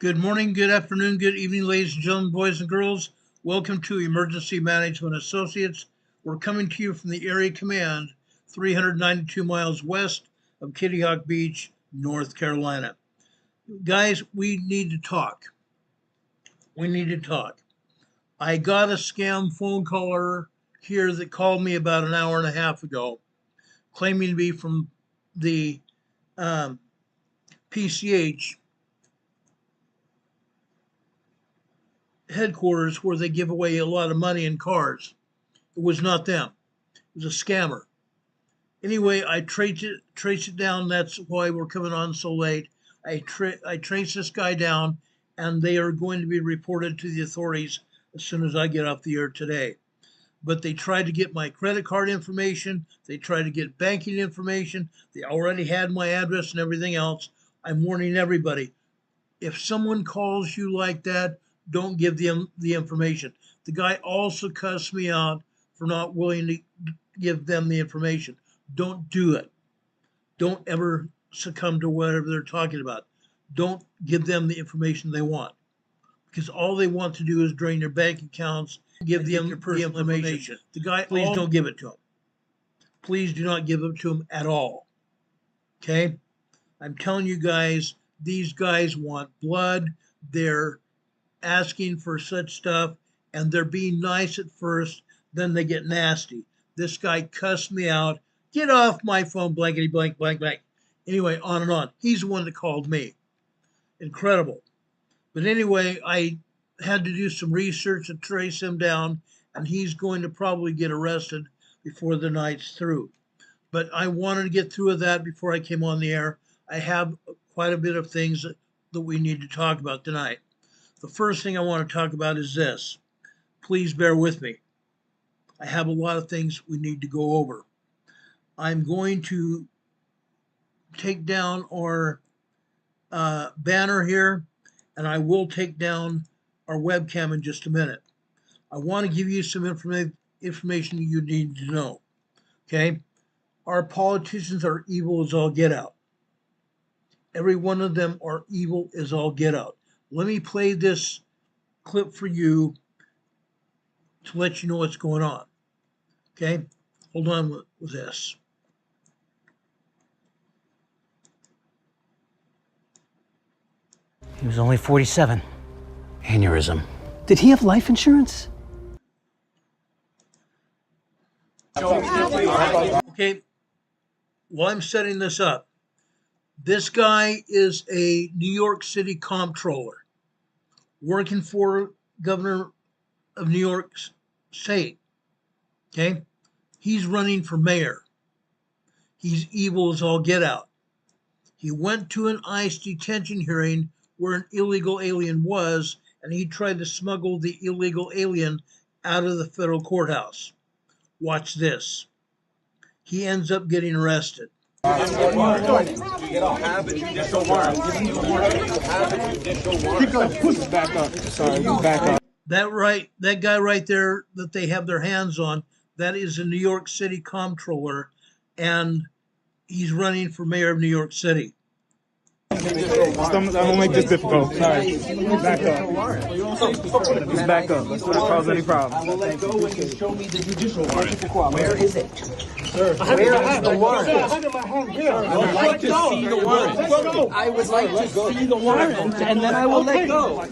Good morning, good afternoon, good evening, ladies and gentlemen, boys and girls. Welcome to Emergency Management Associates. We're coming to you from the Area Command, 392 miles west of Kitty Hawk Beach, North Carolina. Guys, we need to talk. I got a scam phone caller here that called me about an hour and a half ago, claiming to be from the PCH headquarters where they give away a lot of money in cars. It was not them. It was a scammer. Anyway, I trace it down. That's why we're coming on so late. I trace this guy down, and they are going to be reported to the authorities as soon as I get off the air today. But they tried to get my credit card information. They tried to get banking information. They already had my address and everything else. I'm warning everybody. If someone calls you like that, don't give them the information. The guy also cussed me out for not willing to give them the information. Don't do it. Don't ever succumb to whatever they're talking about. Don't give them the information they want, because all they want to do is drain your bank accounts, give them your personal information. The guy, please don't give it to him. Please do not give it to him at all. Okay? I'm telling you guys, these guys want blood. They're asking for such stuff, and they're being nice at first, then they get nasty. This guy cussed me out. Get off my phone, blankety blank, blank, blank. Anyway, on and on. He's the one that called me. Incredible. But anyway, I had to do some research to trace him down, and he's going to probably get arrested before the night's through. But I wanted to get through with that before I came on the air. I have quite a bit of things that we need to talk about tonight. The first thing I want to talk about is this. Please bear with me. I have a lot of things we need to go over. I'm going to take down our banner here, and I will take down our webcam in just a minute. I want to give you some information you need to know. Okay? Our politicians are evil as all get out. Every one of them are evil as all get out. Let me play this clip for you to let you know what's going on. Okay? Hold on with this. He was only 47. Aneurysm. Did he have life insurance? Okay, while I'm setting this up, this guy is a New York City comptroller working for Governor of New York State. Okay, he's running for mayor. He's evil as all get out. He went to an ICE detention hearing where an illegal alien was, and he tried to smuggle the illegal alien out of the federal courthouse. Watch this. He ends up getting arrested. You don't have a judicial warrant. Keep going. Push back up. Sorry, back up. That guy right there that they have their hands on, that is a New York City comptroller, and he's running for mayor of New York City. Don't make this difficult. Sorry. Back up. Just back up. Let's not cause any problems. I will let go when you show me the judicial warrant. Where is it? Sir, where is the warrant? I would like to see the warrant. I would like to see the warrant, and then I will let go. I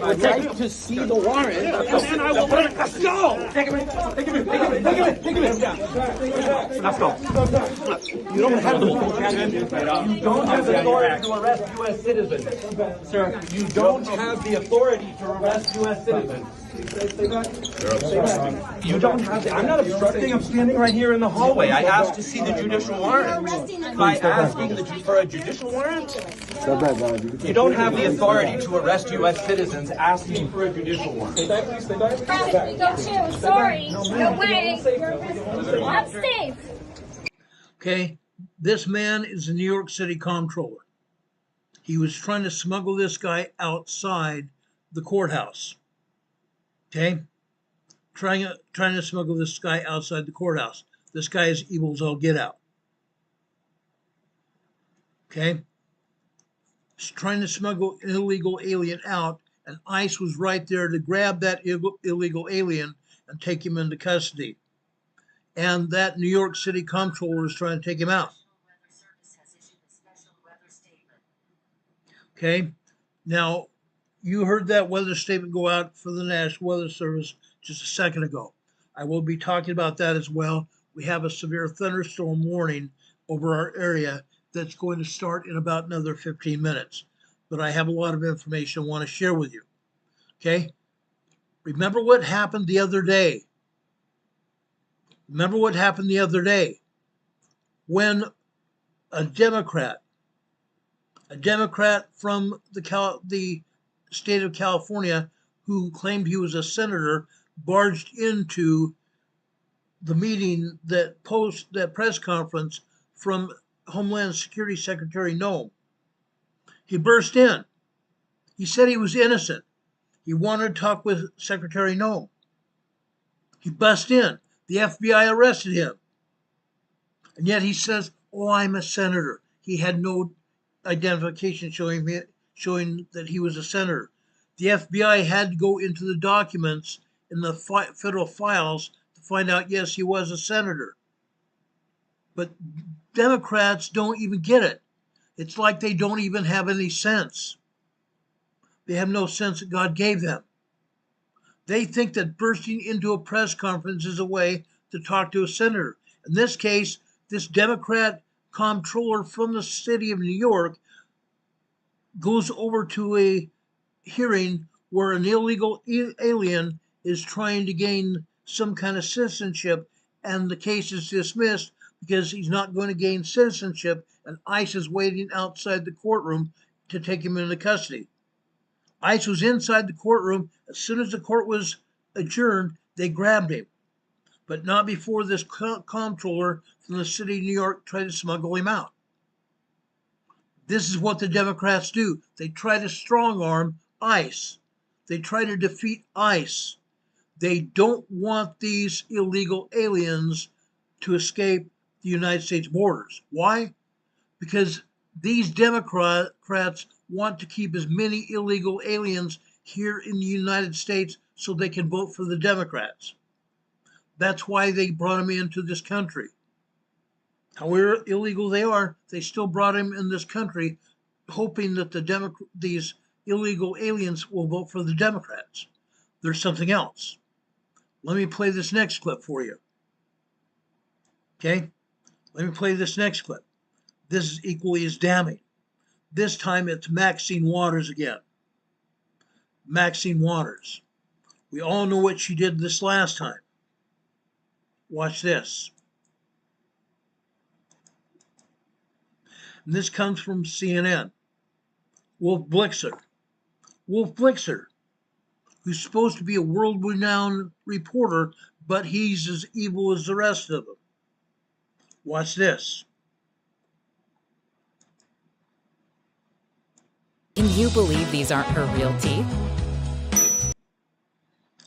would like to see the warrant, and then I will let go. Take him in. Let's go. You don't have the authority to arrest U.S. citizens. Sir, you don't have the authority to arrest U.S. citizens. You don't have I'm not obstructing. I'm standing right here in the hallway. I asked to see the judicial warrant. By asking for a judicial warrant, you don't have the authority to arrest U.S. citizens asking for a judicial warrant. Stay back, please. Stay back. Go too. Sorry. No way. I'm safe. Okay, this man is a New York City comptroller. He was trying to smuggle this guy outside the courthouse. Okay, trying to smuggle this guy outside the courthouse. This guy is evil as all get out. Okay, trying to smuggle an illegal alien out, and ICE was right there to grab that illegal alien and take him into custody. And that New York City comptroller was trying to take him out. Okay, now you heard that weather statement go out for the National Weather Service just a second ago. I will be talking about that as well. We have a severe thunderstorm warning over our area that's going to start in about another 15 minutes. But I have a lot of information I want to share with you. Okay, remember what happened the other day. Remember what happened the other day when a Democrat from the state of California who claimed he was a senator barged into the meeting, that press conference from Homeland Security Secretary Noem. He burst in. He said he was innocent. He wanted to talk with Secretary Noem. He bust in. The FBI arrested him. And yet he says, "Oh, I'm a senator." He had no identification showing that he was a senator. The FBI had to go into the documents in the federal files to find out, yes, he was a senator. But Democrats don't even get it. It's like they don't even have any sense. They have no sense that God gave them. They think that bursting into a press conference is a way to talk to a senator. In this case, this Democrat comptroller from the city of New York goes over to a hearing where an illegal alien is trying to gain some kind of citizenship, and the case is dismissed because he's not going to gain citizenship, and ICE is waiting outside the courtroom to take him into custody. ICE was inside the courtroom. As soon as the court was adjourned, they grabbed him, but not before this comptroller from the city of New York tried to smuggle him out. This is what the Democrats do. They try to strong arm ICE. They try to defeat ICE. They don't want these illegal aliens to escape the United States borders. Why? Because these Democrats want to keep as many illegal aliens here in the United States so they can vote for the Democrats. That's why they brought them into this country. However illegal they are, they still brought them in this country, hoping that these illegal aliens will vote for the Democrats. There's something else. Let me play this next clip for you. Okay? Let me play this next clip. This is equally as damning. This time it's Maxine Waters again. Maxine Waters. We all know what she did this last time. Watch this. And this comes from CNN. Wolf Blitzer, who's supposed to be a world-renowned reporter, but he's as evil as the rest of them. Watch this. Can you believe these aren't her real teeth?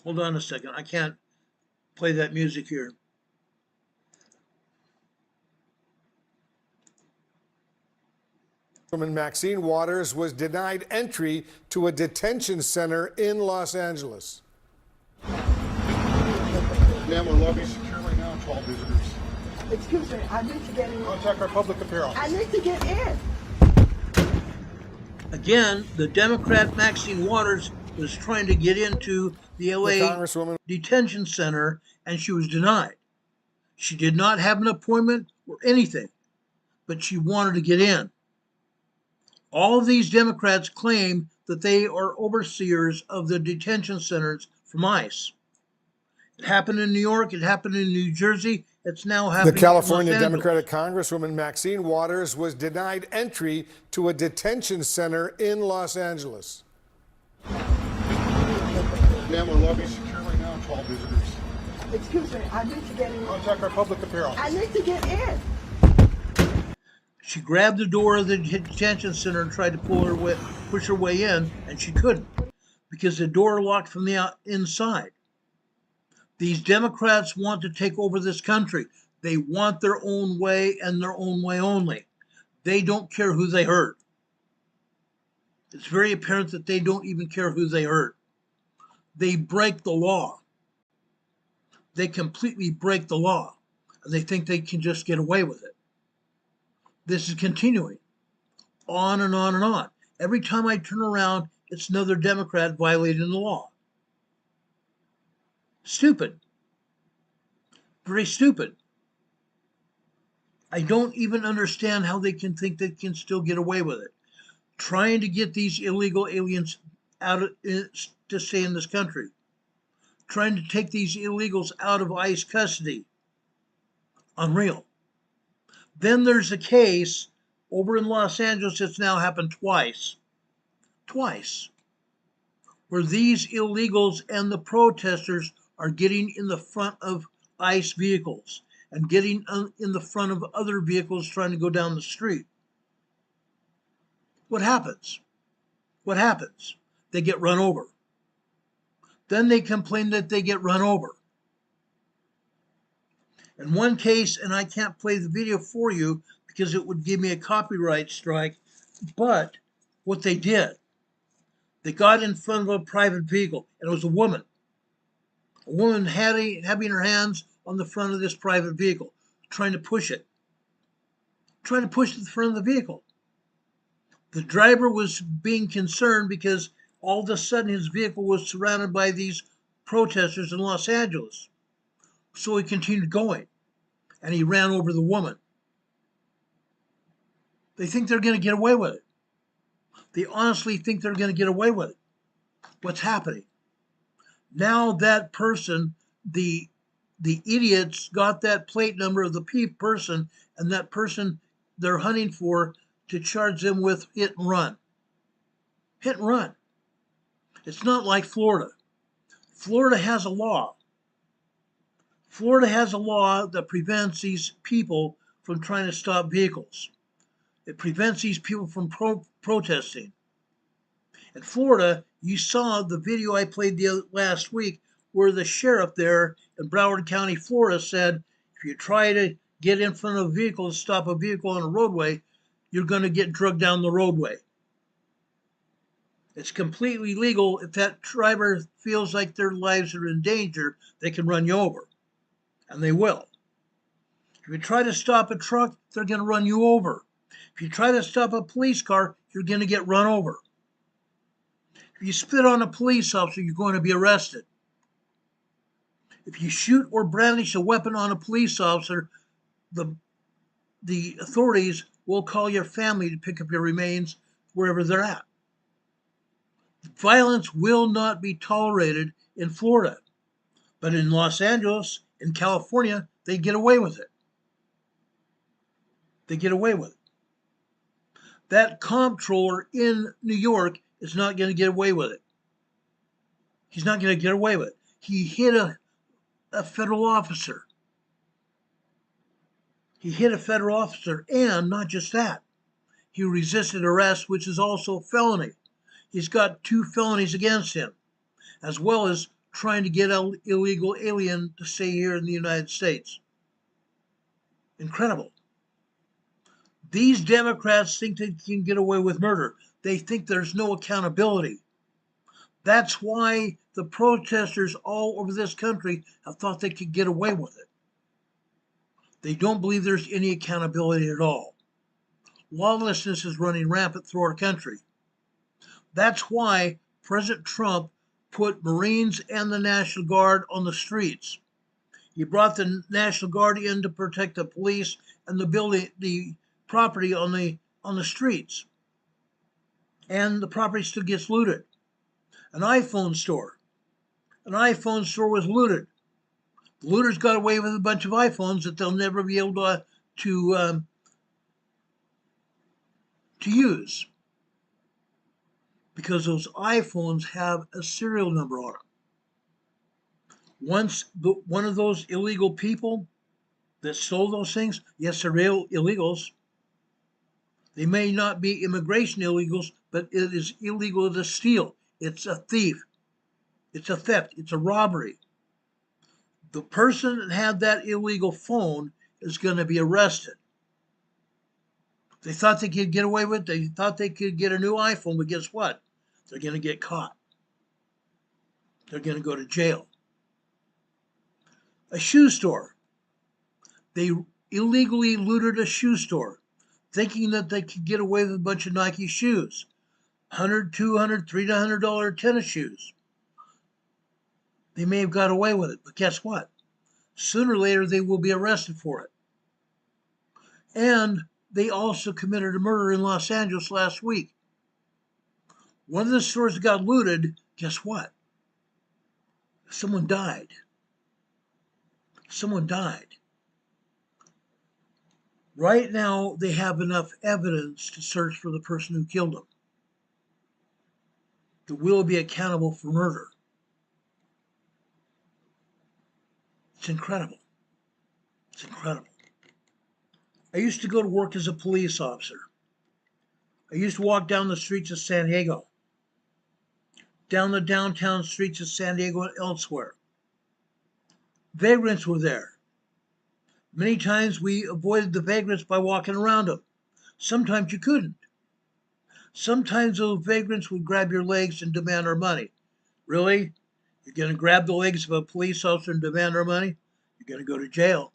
Hold on a second. I can't play that music here. Woman Maxine Waters was denied entry to a detention center in Los Angeles. Ma'am, we're lobby secure right now to all visitors. Excuse me, I need to get in. Contact our public affairs office. I need to get in. Again, the Democrat Maxine Waters was trying to get into the LA detention center, and she was denied. She did not have an appointment or anything, but she wanted to get in. All of these Democrats claim that they are overseers of the detention centers from ICE. It happened in New York. It happened in New Jersey. It's now happening The California in Los Democratic Congresswoman Maxine Waters was denied entry to a detention center in Los Angeles. Ma'am, we're lobby secure right now to all visitors. Excuse me, I need to get in. Contact our public affairs office. I need to get in. She grabbed the door of the detention center and tried to push her way in, and she couldn't because the door locked from the inside. These Democrats want to take over this country. They want their own way and their own way only. They don't care who they hurt. It's very apparent that they don't even care who they hurt. They break the law. They completely break the law, and they think they can just get away with it. This is continuing on and on and on. Every time I turn around, it's another Democrat violating the law. Stupid. Very stupid. I don't even understand how they can think they can still get away with it. Trying to get these illegal aliens out of, to stay in this country. Trying to take these illegals out of ICE custody. Unreal. Then there's a case over in Los Angeles that's now happened twice, where these illegals and the protesters are getting in the front of ICE vehicles and getting in the front of other vehicles trying to go down the street. What happens? What happens? They get run over. Then they complain that they get run over. In one case, and I can't play the video for you because it would give me a copyright strike, but what they did, they got in front of a private vehicle, and it was a woman. A woman having her hands on the front of this private vehicle, trying to push it. Trying to push the front of the vehicle. The driver was being concerned because all of a sudden his vehicle was surrounded by these protesters in Los Angeles. So he continued going, and he ran over the woman. They think they're going to get away with it. They honestly think they're going to get away with it. What's happening? Now that person, the idiots got that plate number of the person, and that person they're hunting for to charge them with hit and run. Hit and run. It's not like Florida. Florida has a law. Florida has a law that prevents these people from trying to stop vehicles. It prevents these people from protesting. In Florida, you saw the video I played last week where the sheriff there in Broward County, Florida said, if you try to get in front of a vehicle to stop a vehicle on a roadway, you're going to get drugged down the roadway. It's completely legal. If that driver feels like their lives are in danger, they can run you over. And they will. If you try to stop a truck, they're going to run you over. If you try to stop a police car, you're going to get run over. If you spit on a police officer, you're going to be arrested. If you shoot or brandish a weapon on a police officer, the authorities will call your family to pick up your remains wherever they're at. Violence will not be tolerated in Florida, but in Los Angeles, in California, they get away with it. They get away with it. That comptroller in New York is not going to get away with it. He's not going to get away with it. He hit a federal officer. He hit a federal officer, and not just that. He resisted arrest, which is also a felony. He's got 2 felonies against him, as well as trying to get an illegal alien to stay here in the United States. Incredible. These Democrats think they can get away with murder. They think there's no accountability. That's why the protesters all over this country have thought they could get away with it. They don't believe there's any accountability at all. Lawlessness is running rampant through our country. That's why President Trump put Marines and the National Guard on the streets. He brought the National Guard in to protect the police and the property on the streets. And the property still gets looted. An iPhone store was looted. The looters got away with a bunch of iPhones that they'll never be able to use, because those iPhones have a serial number on them. Once one of those illegal people that stole those things, yes, they're real illegals. They may not be immigration illegals, but it is illegal to steal. It's a thief. It's a theft. It's a robbery. The person that had that illegal phone is going to be arrested. They thought they could get away with it. They thought they could get a new iPhone, but guess what? They're going to get caught. They're going to go to jail. A shoe store. They illegally looted a shoe store, thinking that they could get away with a bunch of Nike shoes. $100, $200, $300 tennis shoes. They may have got away with it, but guess what? Sooner or later, they will be arrested for it. And they also committed a murder in Los Angeles last week. One of the stores that got looted, guess what? Someone died. Someone died. Right now, they have enough evidence to search for the person who killed him. That will be accountable for murder. It's incredible. It's incredible. I used to go to work as a police officer. I used to walk down the streets of San Diego, down the downtown streets of San Diego and elsewhere. Vagrants were there. Many times we avoided the vagrants by walking around them. Sometimes you couldn't. Sometimes those vagrants would grab your legs and demand our money. Really? You're going to grab the legs of a police officer and demand our money? You're going to go to jail.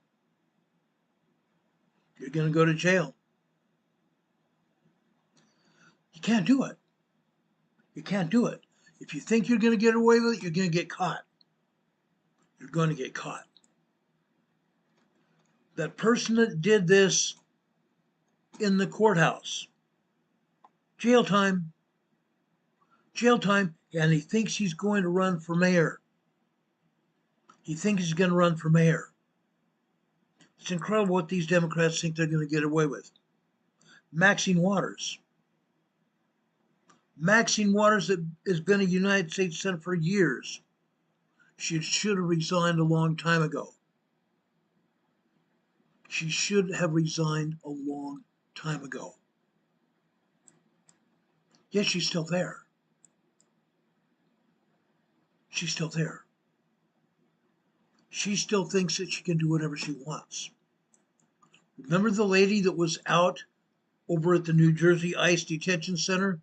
You're going to go to jail. You can't do it. You can't do it. If you think you're going to get away with it, you're going to get caught. You're going to get caught. That person that did this in the courthouse, jail time, and he thinks he's going to run for mayor. He thinks he's going to run for mayor. It's incredible what these Democrats think they're going to get away with. Maxine Waters. Maxine Waters has been a United States Senator for years. She should have resigned a long time ago. She should have resigned a long time ago. Yet she's still there. She's still there. She still thinks that she can do whatever she wants. Remember the lady that was out over at the New Jersey ICE Detention Center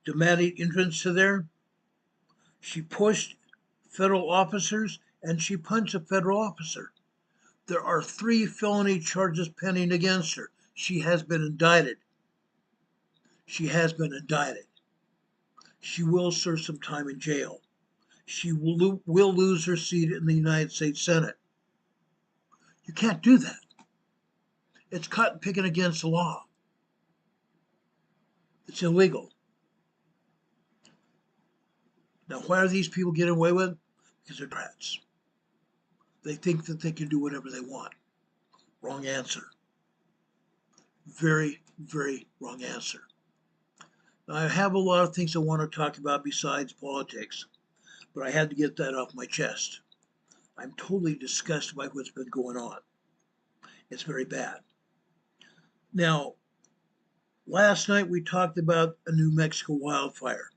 demanding entrance to there? She pushed federal officers and she punched a federal officer. There are 3 felony charges pending against her. She has been indicted. She has been indicted. She will serve some time in jail. She will lose her seat in the United States Senate. You can't do that. It's caught picking against the law. It's illegal. Now, why are these people getting away with it? Because they're brats. They think that they can do whatever they want. Wrong answer. Very, very wrong answer. Now, I have a lot of things I want to talk about besides politics, but I had to get that off my chest. I'm totally disgusted by what's been going on. It's very bad. Now, last night we talked about a New Mexico wildfire.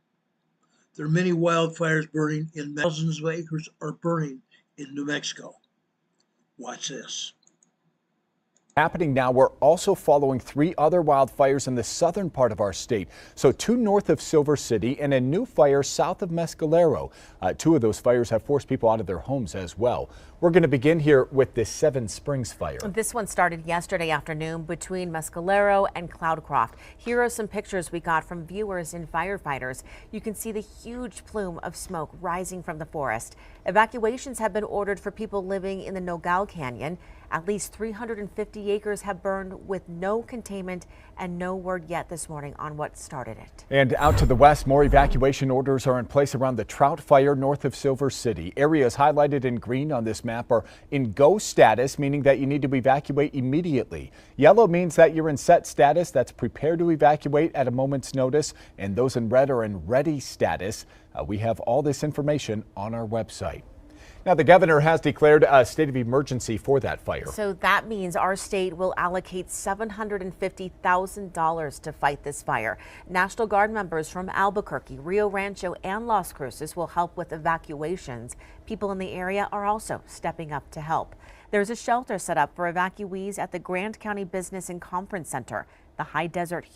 There are many wildfires burning in thousands of acres are burning in New Mexico. Watch this. Happening now, we're also following 3 other wildfires in the southern part of our state. So 2 north of Silver City and a new fire south of Mescalero. 2 of those fires have forced people out of their homes as well. We're going to begin here with the Seven Springs fire. This one started yesterday afternoon between Mescalero and Cloudcroft. Here are some pictures we got from viewers and firefighters. You can see the huge plume of smoke rising from the forest. Evacuations have been ordered for people living in the Nogal Canyon. At least 350 acres have burned with no containment and no word yet this morning on what started it. And out to the west, more evacuation orders are in place around the Trout Fire north of Silver City. Areas highlighted in green on this map are in go status, meaning that you need to evacuate immediately. Yellow means that you're in set status, that's prepare to evacuate at a moment's notice, and those in red are in ready status. We have all this information on our website. Now, the governor has declared a state of emergency for that fire. So that means our state will allocate $750,000 to fight this fire. National Guard members from Albuquerque, Rio Rancho, and Las Cruces will help with evacuations. People in the area are also stepping up to help. There's a shelter set up for evacuees at the Grand County Business and Conference Center. The High Desert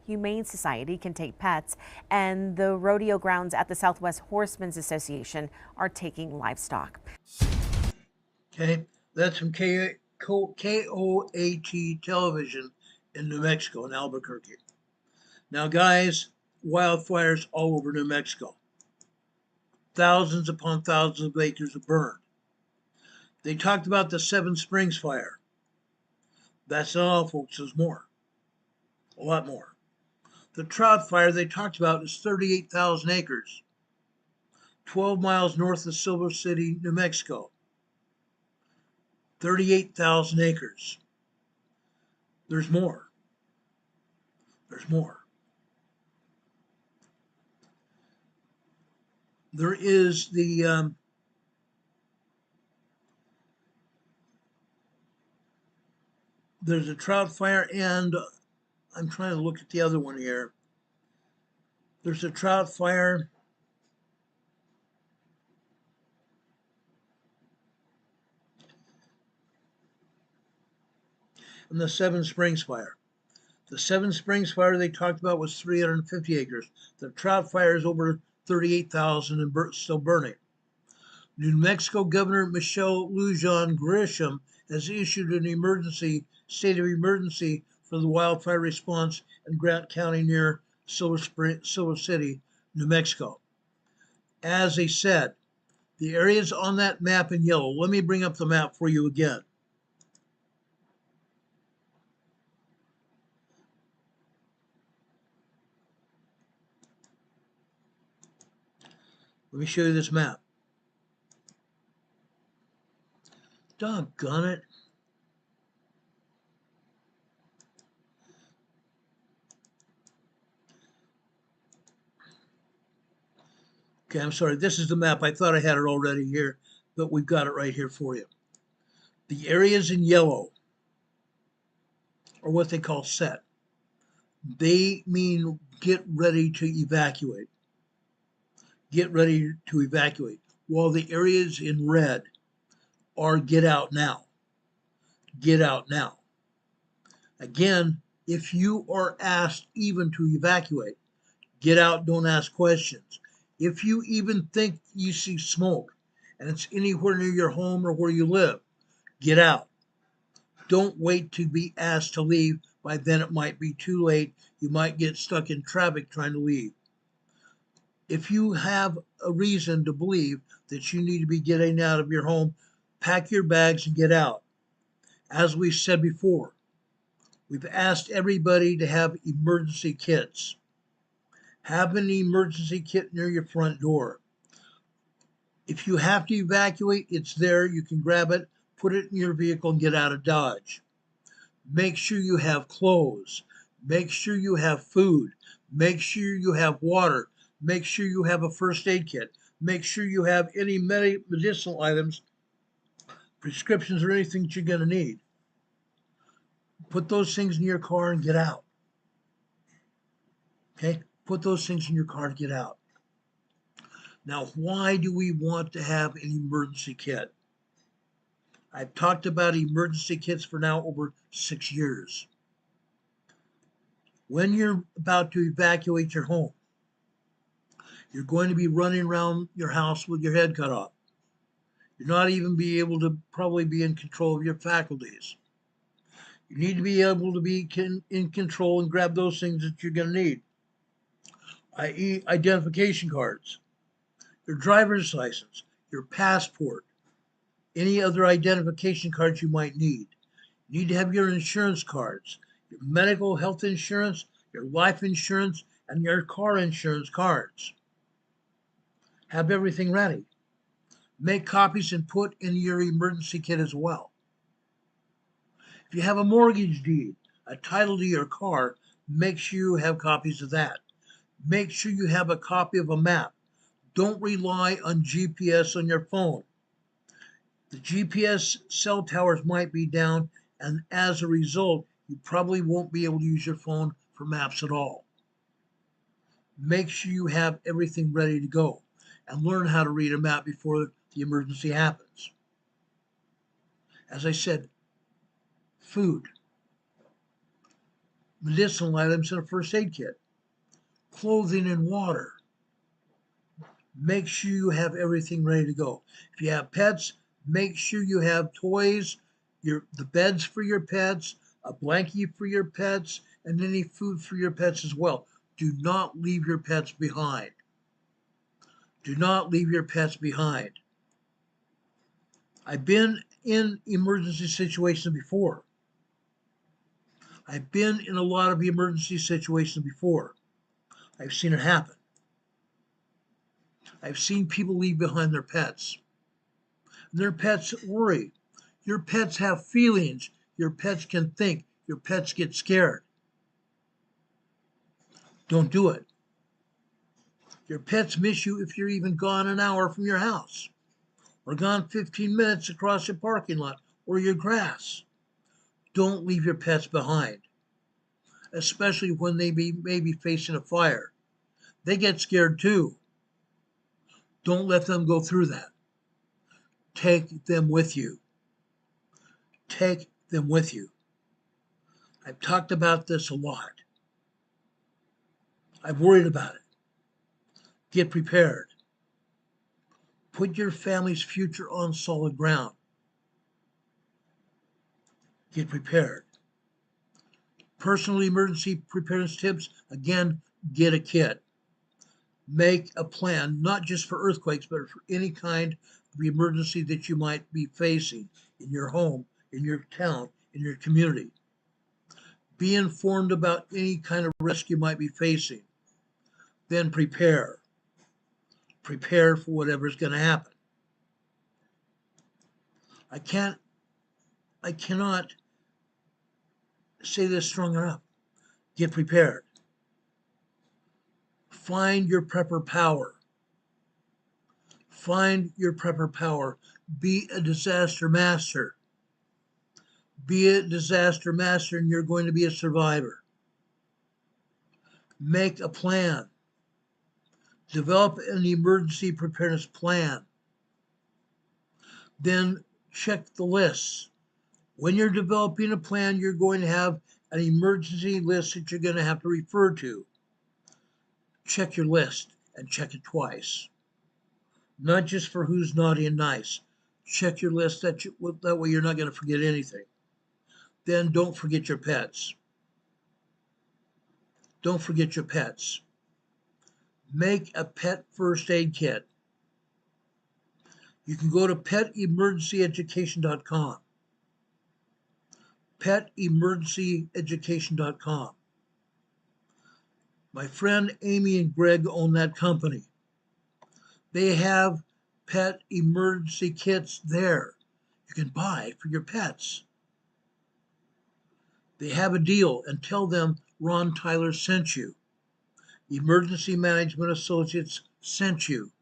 Humane Society can take pets, and the rodeo grounds at the Southwest Horsemen's Association are taking livestock. Okay, that's from KOAT television in New Mexico, in Albuquerque. Now, guys, wildfires all over New Mexico. Thousands upon thousands of acres are burned. They talked about the Seven Springs fire. That's not all, folks. There's more. A lot more. The trout fire they talked about is 38,000 acres, 12 miles north of Silver City, New Mexico. 38,000 acres. There's more. There's more. There is the there's a trout fire, and I'm trying to look at the other one here. There's a trout fire. And the Seven Springs fire. The Seven Springs fire they talked about was 350 acres. The trout fire is over 38,000 and still burning. New Mexico Governor Michelle Lujan Grisham has issued an state of emergency for the wildfire response in Grant County near Silver City, New Mexico. As they said, the areas on that map in yellow, let me bring up the map for you again. Let me show you this map. Doggone it. Okay, I'm sorry. This is the map. I thought I had it already here, but we've got it right here for you. The areas in yellow are what they call set. They mean get ready to evacuate. Get ready to evacuate. While the areas in red are get out now. Get out now. Again, if you are asked even to evacuate, get out, don't ask questions. If you even think you see smoke and it's anywhere near your home or where you live, get out. Don't wait to be asked to leave. By then it might be too late. You might get stuck in traffic trying to leave. If you have a reason to believe that you need to be getting out of your home, pack your bags and get out. As we said before, we've asked everybody to have emergency kits. Have an emergency kit near your front door. If you have to evacuate, it's there. You can grab it, put it in your vehicle, and get out of Dodge. Make sure you have clothes. Make sure you have food. Make sure you have water. Make sure you have a first aid kit. Make sure you have any medicinal items, prescriptions, or anything that you're going to need. Put those things in your car and get out. Okay? Put those things in your car to get out. Now, why do we want to have an emergency kit? I've talked about emergency kits for now over 6 years. When you're about to evacuate your home, you're going to be running around your house with your head cut off. You're not even be able to probably be in control of your faculties. You need to be able to be in control and grab those things that you're going to need, i.e. identification cards, your driver's license, your passport, any other identification cards you might need. You need to have your insurance cards, your medical health insurance, your life insurance, and your car insurance cards. Have everything ready. Make copies and put in your emergency kit as well. If you have a mortgage deed, a title to your car, make sure you have copies of that. Make sure you have a copy of a map. Don't rely on GPS on your phone. The GPS cell towers might be down, and as a result, you probably won't be able to use your phone for maps at all. Make sure you have everything ready to go and learn how to read a map before the emergency happens. As I said, food. medicinal items, and a first aid kit, clothing and water. Make sure you have everything ready to go. If you have pets, make sure you have toys, the beds for your pets, a blankie for your pets, and any food for your pets as well. Do not leave your pets behind. Do not leave your pets behind. I've been in emergency situations before. I've been in a lot of emergency situations before. I've seen it happen. I've seen people leave behind their pets. And their pets worry. Your pets have feelings. Your pets can think. Your pets get scared. Don't do it. Your pets miss you if you're even gone an hour from your house, or gone 15 minutes across your parking lot or your grass. Don't leave your pets behind, especially when they may be facing a fire. They get scared too. Don't let them go through that. Take them with you. Take them with you. I've talked about this a lot. I've worried about it. Get prepared. Put your family's future on solid ground. Get prepared. Personal emergency preparedness tips, again, get a kit. Make a plan, not just for earthquakes, but for any kind of emergency that you might be facing in your home, in your town, in your community. Be informed about any kind of risk you might be facing. Then prepare. Prepare for whatever is going to happen. I cannot say this strong enough. Get prepared. Find your prepper power. Find your prepper power. Be a disaster master. Be a disaster master, and you're going to be a survivor. Make a plan. Develop an emergency preparedness plan. Then check the lists. When you're developing a plan, you're going to have an emergency list that you're going to have to refer to. Check your list and check it twice. Not just for who's naughty and nice. Check your list that way you're not going to forget anything. Then don't forget your pets. Don't forget your pets. Make a pet first aid kit. You can go to PetEmergencyEducation.com. PetEmergencyEducation.com. My friend Amy and Greg own that company. They have pet emergency kits there you can buy for your pets. They have a deal, and tell them Ron Tyler sent you. Emergency Management Associates sent you.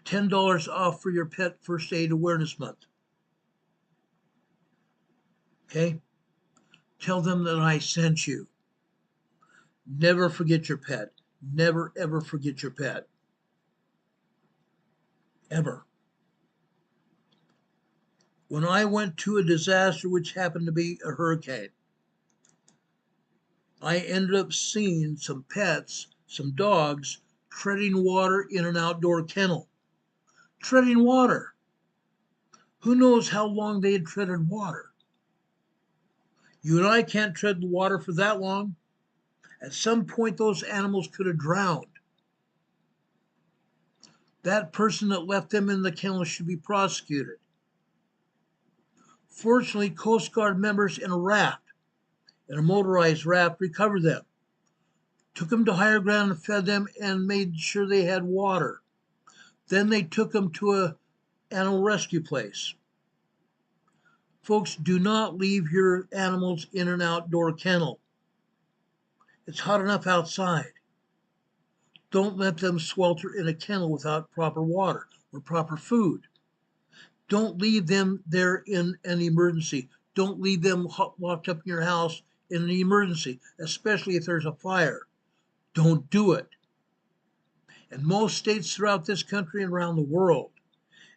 $10 off for your Pet First Aid Awareness Month. Okay? Tell them that I sent you. Never forget your pet. Never, ever forget your pet. Ever. When I went to a disaster, which happened to be a hurricane, I ended up seeing some pets, some dogs, treading water in an outdoor kennel. Treading water. Who knows how long they had treaded water? You and I can't tread the water for that long. At some point, those animals could have drowned. That person that left them in the kennel should be prosecuted. Fortunately, Coast Guard members in a motorized raft, recovered them, took them to higher ground and fed them and made sure they had water. Then they took them to an animal rescue place. Folks, do not leave your animals in an outdoor kennel. It's hot enough outside. Don't let them swelter in a kennel without proper water or proper food. Don't leave them there in an emergency. Don't leave them locked up in your house in an emergency, especially if there's a fire. Don't do it. In most states throughout this country and around the world,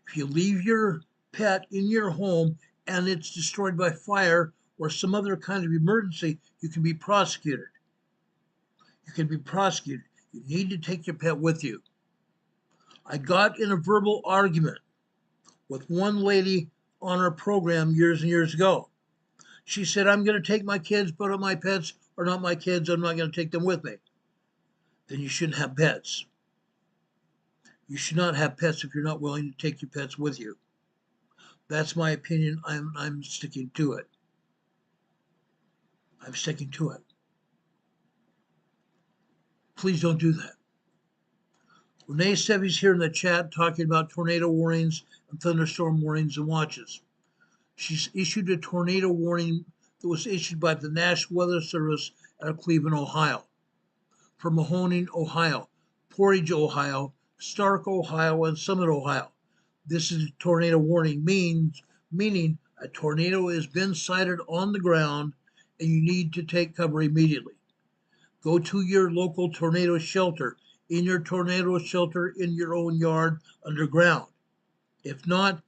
if you leave your pet in your home and it's destroyed by fire, or some other kind of emergency, you can be prosecuted. You can be prosecuted. You need to take your pet with you. I got in a verbal argument with one lady on our program years and years ago. She said, I'm going to take my kids, but my pets are not my kids. I'm not going to take them with me. Then you shouldn't have pets. You should not have pets if you're not willing to take your pets with you. That's my opinion. I'm sticking to it. I'm sticking to it. Please don't do that. Renee Sevy's here in the chat talking about tornado warnings and thunderstorm warnings and watches. She's issued a tornado warning that was issued by the National Weather Service out of Cleveland, Ohio, for Mahoning, Ohio, Portage, Ohio, Stark, Ohio, and Summit, Ohio. This is a tornado warning, meaning a tornado has been sighted on the ground and you need to take cover immediately. Go to your local tornado shelter, in your tornado shelter in your own yard underground. If not,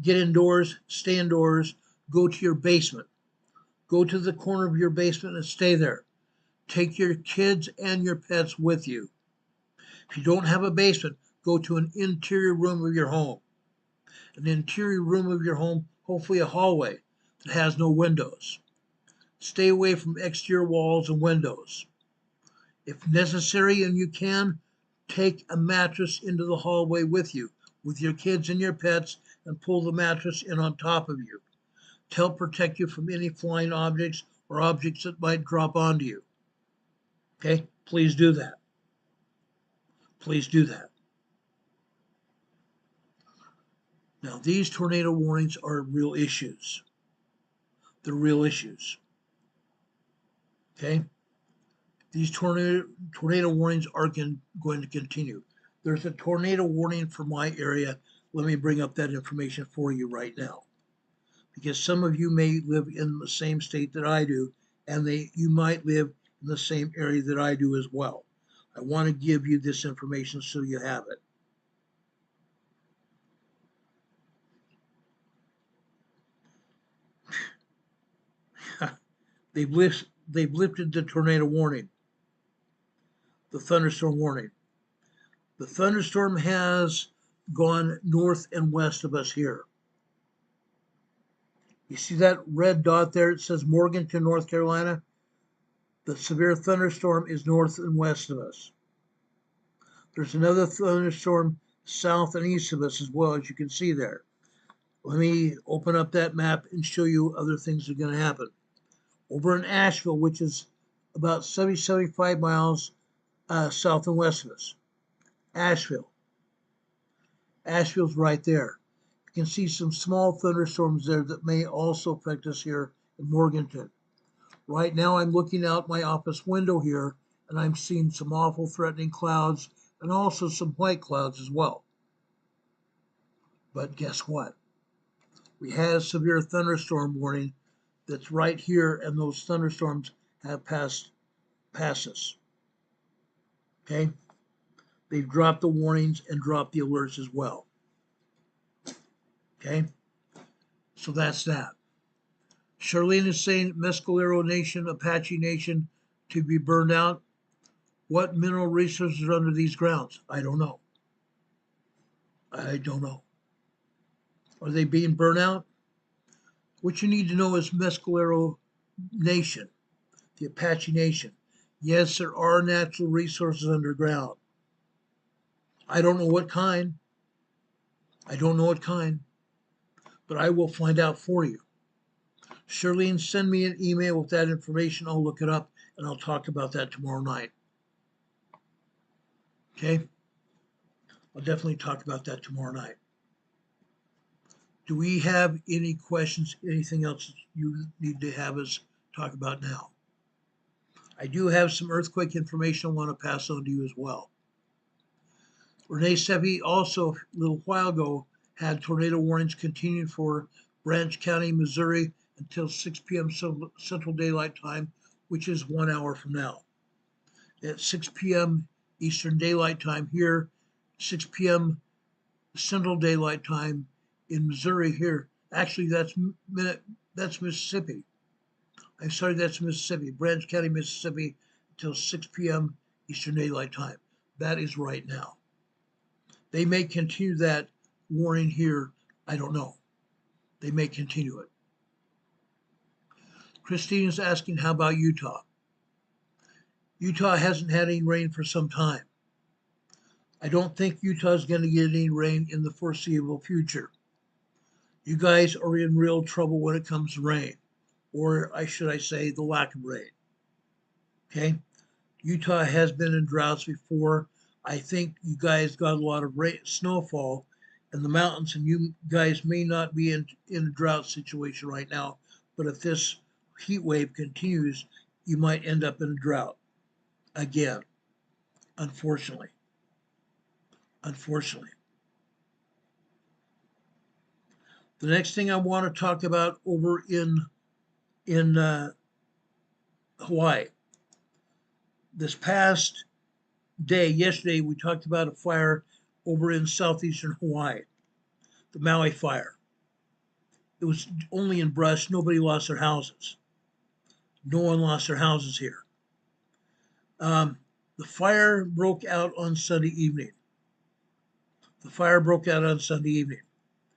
get indoors, stay indoors, go to your basement. Go to the corner of your basement and stay there. Take your kids and your pets with you. If you don't have a basement, go to an interior room of your home. An interior room of your home, hopefully a hallway that has no windows. Stay away from exterior walls and windows. If necessary and you can, take a mattress into the hallway with you, with your kids and your pets, and pull the mattress in on top of you to help protect you from any flying objects or objects that might drop onto you. Okay, please do that. Please do that. Now, these tornado warnings are real issues. They're real issues. Okay? These tornado warnings are going to continue. There's a tornado warning for my area. Let me bring up that information for you right now. Because some of you may live in the same state that I do, and you might live in the same area that I do as well. I want to give you this information so you have it. They've lifted the tornado warning, the thunderstorm warning. The thunderstorm has gone north and west of us here. You see that red dot there? It says Morganton, North Carolina. The severe thunderstorm is north and west of us. There's another thunderstorm south and east of us as well, as you can see there. Let me open up that map and show you other things that are going to happen. Over in Asheville, which is about 75 miles south and west of us. Asheville's right there. You can see some small thunderstorms there that may also affect us here in Morganton. Right now I'm looking out my office window here and I'm seeing some awful threatening clouds and also some white clouds as well. But guess what? We had a severe thunderstorm warning that's right here, and those thunderstorms have passed us. Okay? They've dropped the warnings and dropped the alerts as well. Okay? So that's that. Charlene is saying Mescalero Nation, Apache Nation to be burned out. What mineral resources are under these grounds? I don't know. I don't know. Are they being burned out? What you need to know is Mescalero Nation, the Apache Nation. Yes, there are natural resources underground. I don't know what kind. I don't know what kind, but I will find out for you. Charlene, send me an email with that information. I'll look it up and I'll talk about that tomorrow night. Okay? I'll definitely talk about that tomorrow night. Do we have any questions, anything else you need to have us talk about now? I do have some earthquake information I want to pass on to you as well. Renee Sevi also a little while ago had tornado warnings continuing for Branch County, Missouri until 6 p.m. Central Daylight Time, which is 1 hour from now. At 6 p.m. Eastern Daylight Time here, 6 p.m. Central Daylight Time in Missouri here. Actually, that's Mississippi. I'm sorry, that's Mississippi, Branch County, Mississippi, until 6 p.m. Eastern Daylight Time. That is right now. They may continue that warning here. I don't know. They may continue it. Christine is asking, how about Utah? Utah hasn't had any rain for some time. I don't think Utah is going to get any rain in the foreseeable future. You guys are in real trouble when it comes to rain, or should I say the lack of rain. Okay? Utah has been in droughts before. I think you guys got a lot of snowfall in the mountains, and you guys may not be in a drought situation right now, but if this heat wave continues, you might end up in a drought again, unfortunately. Unfortunately. The next thing I want to talk about over in Hawaii. This past day, yesterday, we talked about a fire over in southeastern Hawaii, the Maui fire. It was only in brush. Nobody lost their houses. No one lost their houses here. The fire broke out on Sunday evening.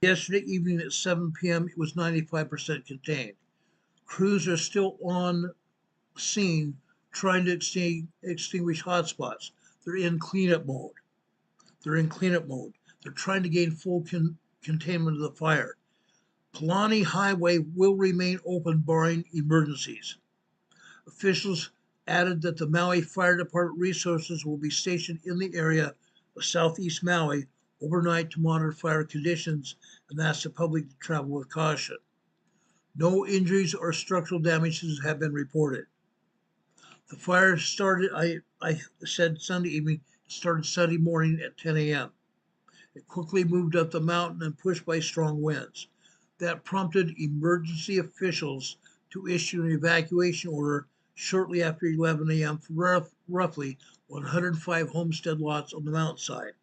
Yesterday evening at 7 p.m., it was 95% contained. Crews are still on scene trying to extinguish hotspots. They're in cleanup mode. They're trying to gain full containment of the fire. Palani Highway will remain open barring emergencies. Officials added that the Maui Fire Department resources will be stationed in the area of southeast Maui overnight to monitor fire conditions and ask the public to travel with caution. No injuries or structural damages have been reported. The fire started, I said Sunday evening, it started Sunday morning at 10 a.m. It quickly moved up the mountain and pushed by strong winds. That prompted emergency officials to issue an evacuation order shortly after 11 a.m. for roughly 105 homestead lots on the mountainside.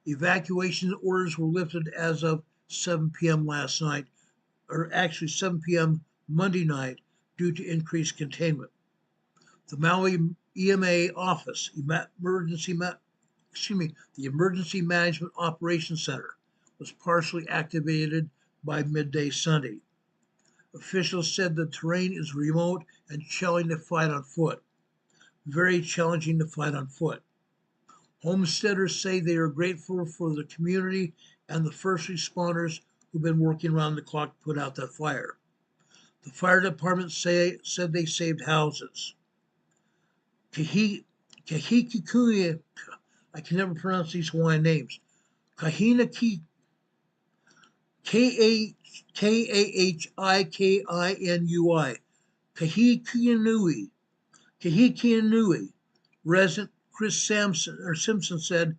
Evacuation orders were lifted as of 7 p.m. last night, or actually 7 p.m. Monday night, due to increased containment. The Maui EMA office, the Emergency Management Operations Center, was partially activated by midday Sunday. Officials said the terrain is remote and challenging to fight on foot. Very challenging to fight on foot. Homesteaders say they are grateful for the community and the first responders who've been working around the clock to put out that fire. The fire department said they saved houses. Kahikikuya, I can never pronounce these Hawaiian names. Kahinaki, Kahikinui, Kahikinui, resident Chris Simpson said,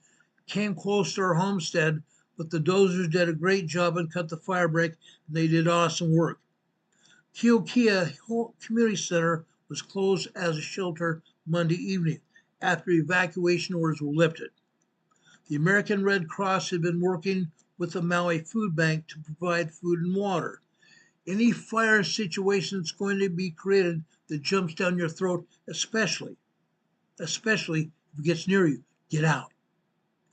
came close to our homestead, but the dozers did a great job and cut the fire break, and they did awesome work. Kiokia Community Center was closed as a shelter Monday evening after evacuation orders were lifted. The American Red Cross had been working with the Maui Food Bank to provide food and water. Any fire situation that's going to be created that jumps down your throat, especially if it gets near you, get out,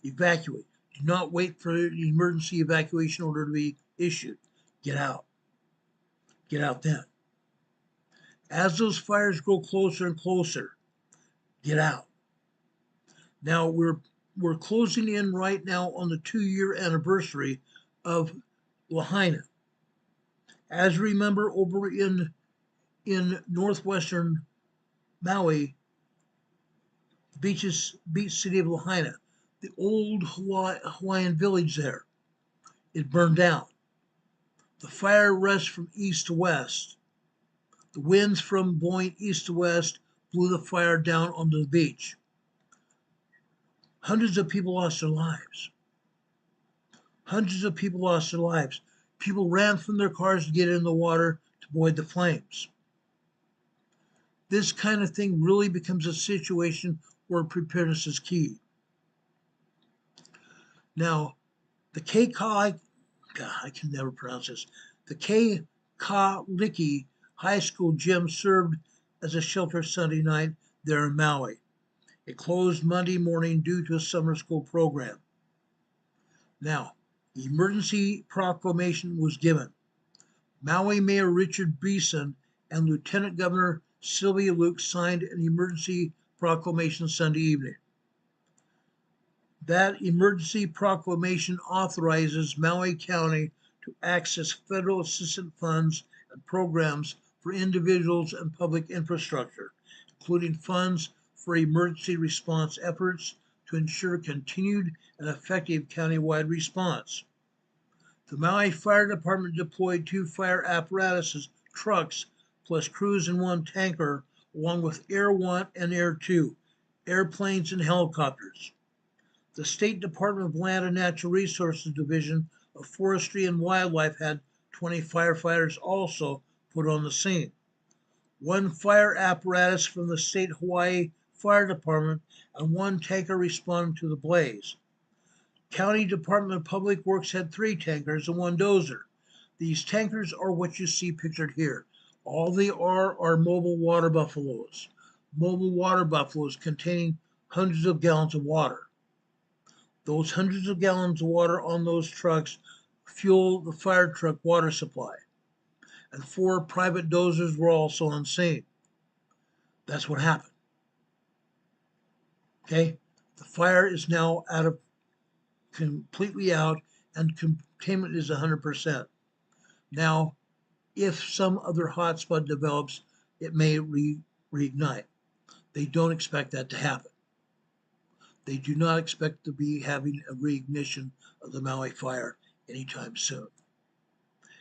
evacuate. Do not wait for an emergency evacuation order to be issued. Get out. Get out then. As those fires grow closer and closer, get out. Now we're closing in right now on the 2-year anniversary of Lahaina. As remember, over in northwestern Maui, beach city of Lahaina, the old Hawaiian village there, it burned down. The fire rushed from east to west. The winds from blowing east to west blew the fire down onto the beach. Hundreds of people lost their lives. People ran from their cars to get in the water to avoid the flames. This kind of thing really becomes a situation where preparedness is key. Now, the I can never pronounce this. The Keikaliki high school gym served as a shelter Sunday night there in Maui. It closed Monday morning due to a summer school program. Now, the emergency proclamation was given. Maui Mayor Richard Beeson and Lieutenant Governor Sylvia Luke signed an emergency proclamation Sunday evening. That emergency proclamation authorizes Maui County to access federal assistance funds and programs for individuals and public infrastructure, including funds for emergency response efforts to ensure continued and effective countywide response. The Maui Fire Department deployed 2 fire apparatuses, trucks, plus crews and 1 tanker, along with Air 1 and Air 2, airplanes and helicopters. The State Department of Land and Natural Resources Division of Forestry and Wildlife had 20 firefighters also put on the scene. 1 fire apparatus from the State Hawaii Fire Department and 1 tanker responded to the blaze. County Department of Public Works had 3 tankers and 1 dozer. These tankers are what you see pictured here. All they are mobile water buffaloes. Mobile water buffaloes containing hundreds of gallons of water. Those hundreds of gallons of water on those trucks fuel the fire truck water supply. And 4 private dozers were also on scene. That's what happened. Okay? The fire is now completely out, and containment is 100%. Now, if some other hotspot develops, it may reignite. They don't expect that to happen. They do not expect to be having a reignition of the Maui fire anytime soon.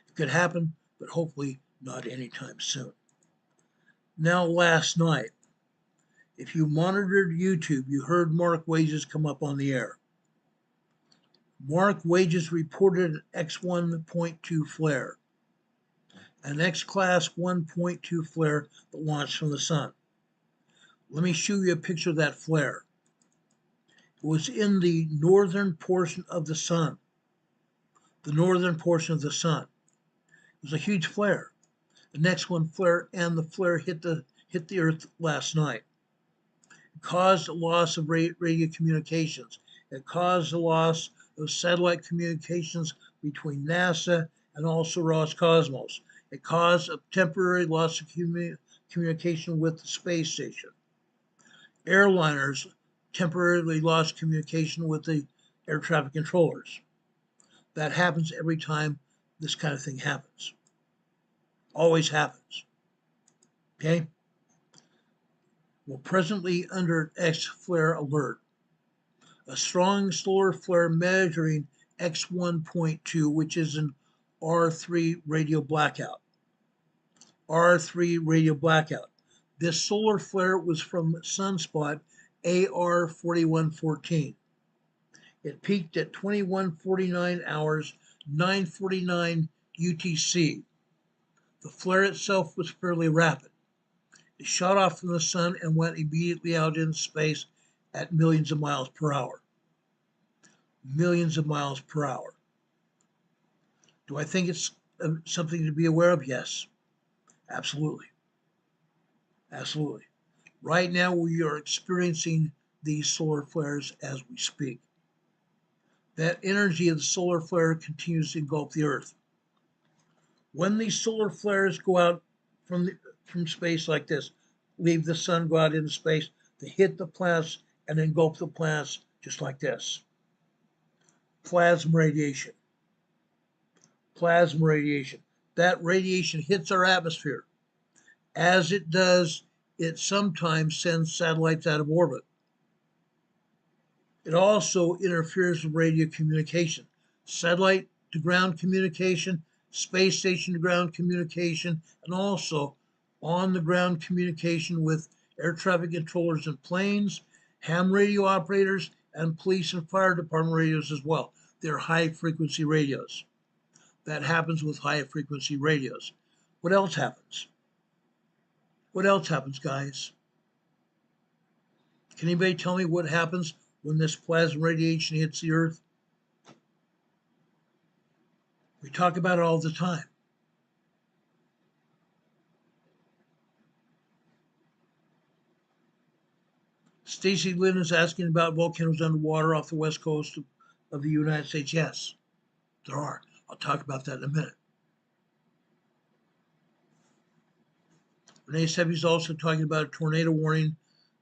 It could happen, but hopefully not anytime soon. Now, last night, if you monitored YouTube, you heard Mark Wages come up on the air. Mark Wages reported an X1.2 flare, an X-class 1.2 flare that launched from the sun. Let me show you a picture of that flare. It was in the northern portion of the sun. The northern portion of the sun. It was a huge flare. The next one flare, and the flare hit the earth last night. It caused a loss of radio communications. It caused a loss of satellite communications between NASA and also Roscosmos. It caused a temporary loss of communication with the space station. Airliners temporarily lost communication with the air traffic controllers. That happens every time this kind of thing happens. Always happens. Okay? We're presently under an X flare alert. A strong solar flare measuring X1.2, which is an R3 radio blackout. R3 radio blackout. This solar flare was from sunspot AR4114. It peaked at 21:49 hours, 9:49 UTC. The flare itself was fairly rapid. It shot off from the sun and went immediately out into space at millions of miles per hour. Millions of miles per hour. Do I think it's something to be aware of? Yes, absolutely. Absolutely. Right now, we are experiencing these solar flares as we speak. That energy of the solar flare continues to engulf the Earth. When these solar flares go out from space like this, leave the sun, go out into space, they hit the planets and engulf the planets just like this. Plasma radiation. Plasma radiation. That radiation hits our atmosphere. As it does, it sometimes sends satellites out of orbit. It also interferes with radio communication. Satellite to ground communication, space station to ground communication, and also on the ground communication with air traffic controllers and planes, ham radio operators, and police and fire department radios as well. They're high frequency radios. That happens with high frequency radios. What else happens? What else happens, guys? Can anybody tell me what happens when this plasma radiation hits the Earth? We talk about it all the time. Stacy Lynn is asking about volcanoes underwater off the west coast of the United States. Yes, there are. I'll talk about that in a minute. Renee Sevy's also talking about a tornado warning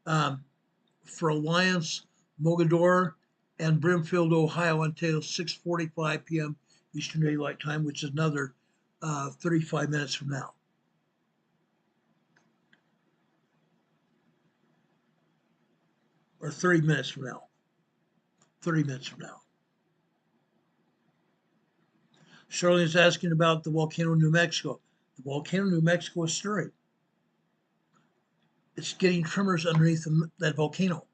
for Alliance, Mogador, and Brimfield, Ohio until 6:45 p.m. Eastern Daylight Time, which is another 35 minutes from now. Or 30 minutes from now. 30 minutes from now. Shirley is asking about the volcano in New Mexico. The volcano in New Mexico is stirring. It's getting tremors underneath that volcano.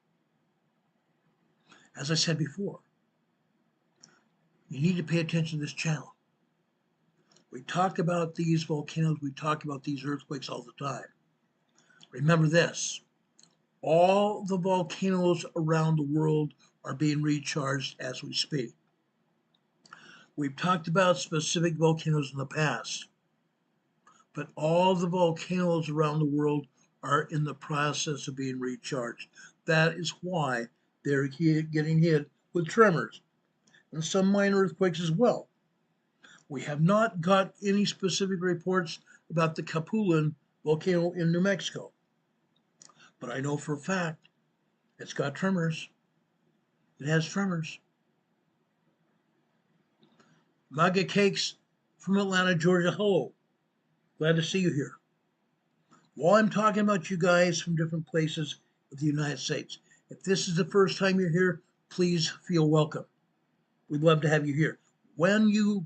As I said before, you need to pay attention to this channel. We talk about these volcanoes, we talk about these earthquakes all the time. Remember this, all the volcanoes around the world are being recharged as we speak. We've talked about specific volcanoes in the past, but all the volcanoes around the world are in the process of being recharged. That is why they're getting hit with tremors and some minor earthquakes as well. We have not got any specific reports about the Capulin volcano in New Mexico, but I know for a fact it's got tremors. It has tremors. Maga Cakes from Atlanta, Georgia. Hello. Glad to see you here. While I'm talking about you guys from different places of the United States, if this is the first time you're here, please feel welcome. We'd love to have you here. When you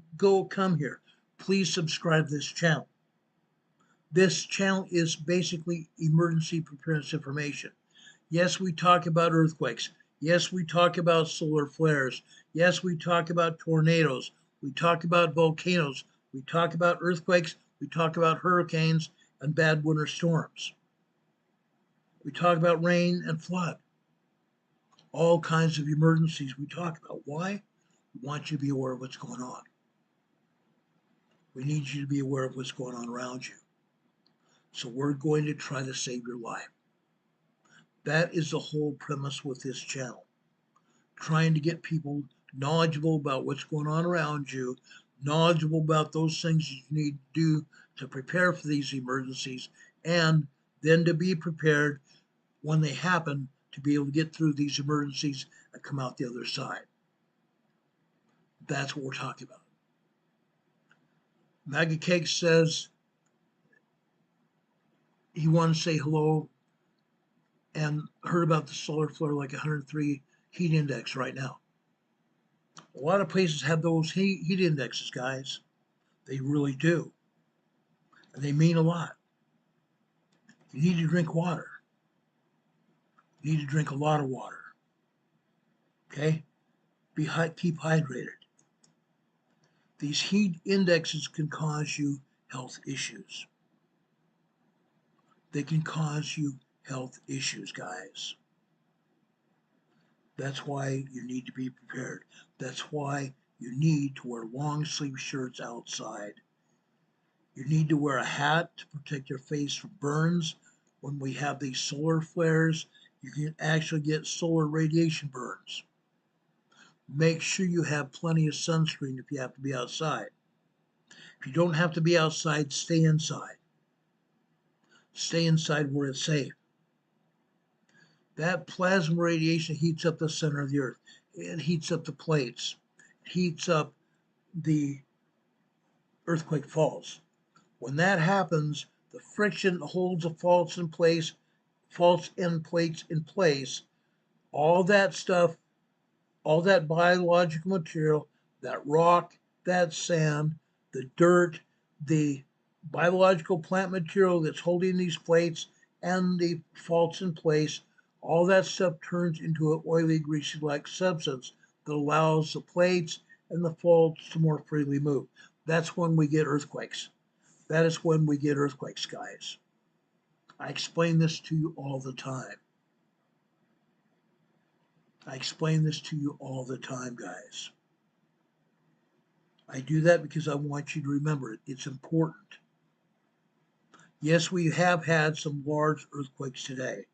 come here, please subscribe to this channel. This channel is basically emergency preparedness information. Yes, we talk about earthquakes. Yes, we talk about solar flares. Yes, we talk about tornadoes. We talk about volcanoes. We talk about earthquakes. We talk about hurricanes and bad winter storms. We talk about rain and flood. All kinds of emergencies we talk about. Why? We want you to be aware of what's going on. We need you to be aware of what's going on around you. So we're going to try to save your life. That is the whole premise with this channel. Trying to get people knowledgeable about what's going on around you, knowledgeable about those things you need to do to prepare for these emergencies, and then to be prepared when they happen to be able to get through these emergencies and come out the other side. That's what we're talking about. Maggie Cake says he wanted to say hello and heard about the solar flare, like 103 heat index right now. A lot of places have those heat indexes, guys. They really do. And they mean a lot. You need to drink water. You need to drink a lot of water. Okay? Keep hydrated. These heat indexes can cause you health issues. They can cause you health issues, guys. That's why you need to be prepared. That's why you need to wear long sleeve shirts outside. You need to wear a hat to protect your face from burns. When we have these solar flares, you can actually get solar radiation burns. Make sure you have plenty of sunscreen if you have to be outside. If you don't have to be outside, stay inside. Stay inside where it's safe. That plasma radiation heats up the center of the earth. It heats up the plates. It heats up the earthquake faults. When that happens, the friction holds the faults in place, faults end plates in place. All that stuff, all that biological material, that rock, that sand, the dirt, the biological plant material that's holding these plates and the faults in place, all that stuff turns into an oily, greasy-like substance that allows the plates and the faults to more freely move. That's when we get earthquakes. That is when we get earthquakes, guys. I explain this to you all the time. I explain this to you all the time, guys. I do that because I want you to remember it. It's important. Yes, we have had some large earthquakes today.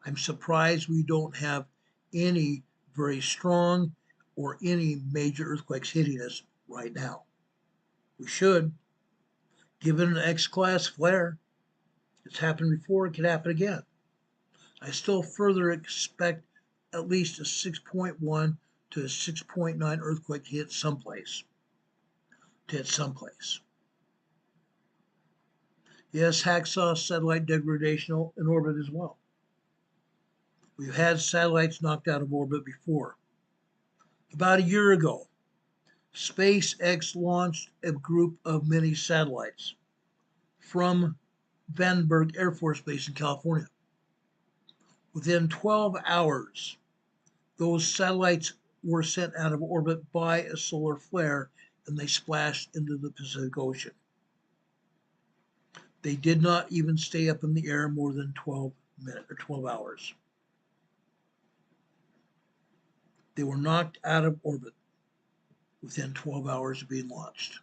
I'm surprised we don't have any very strong or any major earthquakes hitting us right now. We should. Given an X-class flare, it's happened before, it could happen again. I still further expect at least a 6.1 to a 6.9 earthquake to hit someplace. Yes, Hacksaw satellite degradation in orbit as well. We've had satellites knocked out of orbit before. About a year ago, SpaceX launched a group of mini satellites from Vandenberg Air Force Base in California. Within 12 hours, those satellites were sent out of orbit by a solar flare and they splashed into the Pacific Ocean. They did not even stay up in the air more than 12 hours. They were knocked out of orbit within 12 hours of being launched.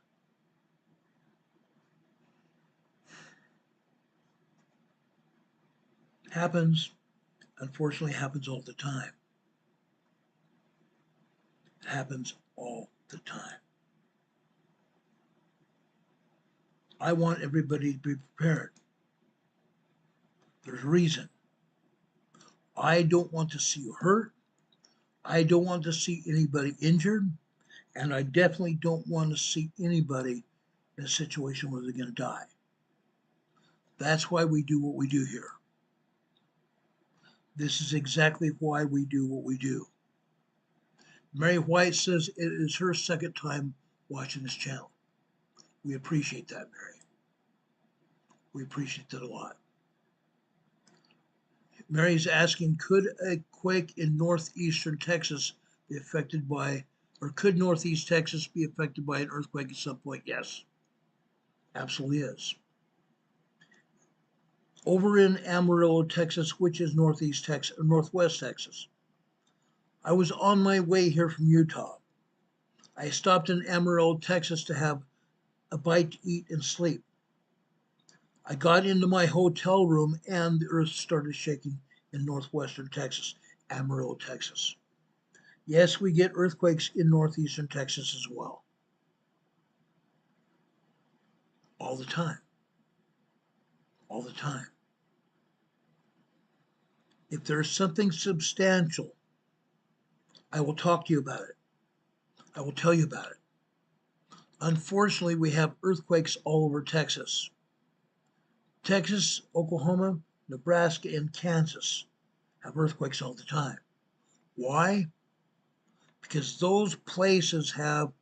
Happens, unfortunately, happens all the time. It happens all the time. I want everybody to be prepared. There's a reason. I don't want to see you hurt. I don't want to see anybody injured. And I definitely don't want to see anybody in a situation where they're going to die. That's why we do what we do here. This is exactly why we do what we do. Mary White says it is her second time watching this channel. We appreciate that, Mary. We appreciate that a lot. Mary's asking, could a quake in northeastern Texas be affected by, or could northeast Texas be affected by an earthquake at some point? Yes, absolutely is. Over in Amarillo, Texas, which is northeast Texas, or northwest Texas, I was on my way here from Utah. I stopped in Amarillo, Texas to have a bite to eat and sleep. I got into my hotel room and the earth started shaking in northwestern Texas, Amarillo, Texas. Yes, we get earthquakes in northeastern Texas as well. All the time. All the time. If there's something substantial, I will talk to you about it. I will tell you about it. Unfortunately, we have earthquakes all over Texas. Texas, Oklahoma, Nebraska, and Kansas have earthquakes all the time. Why? Because those places have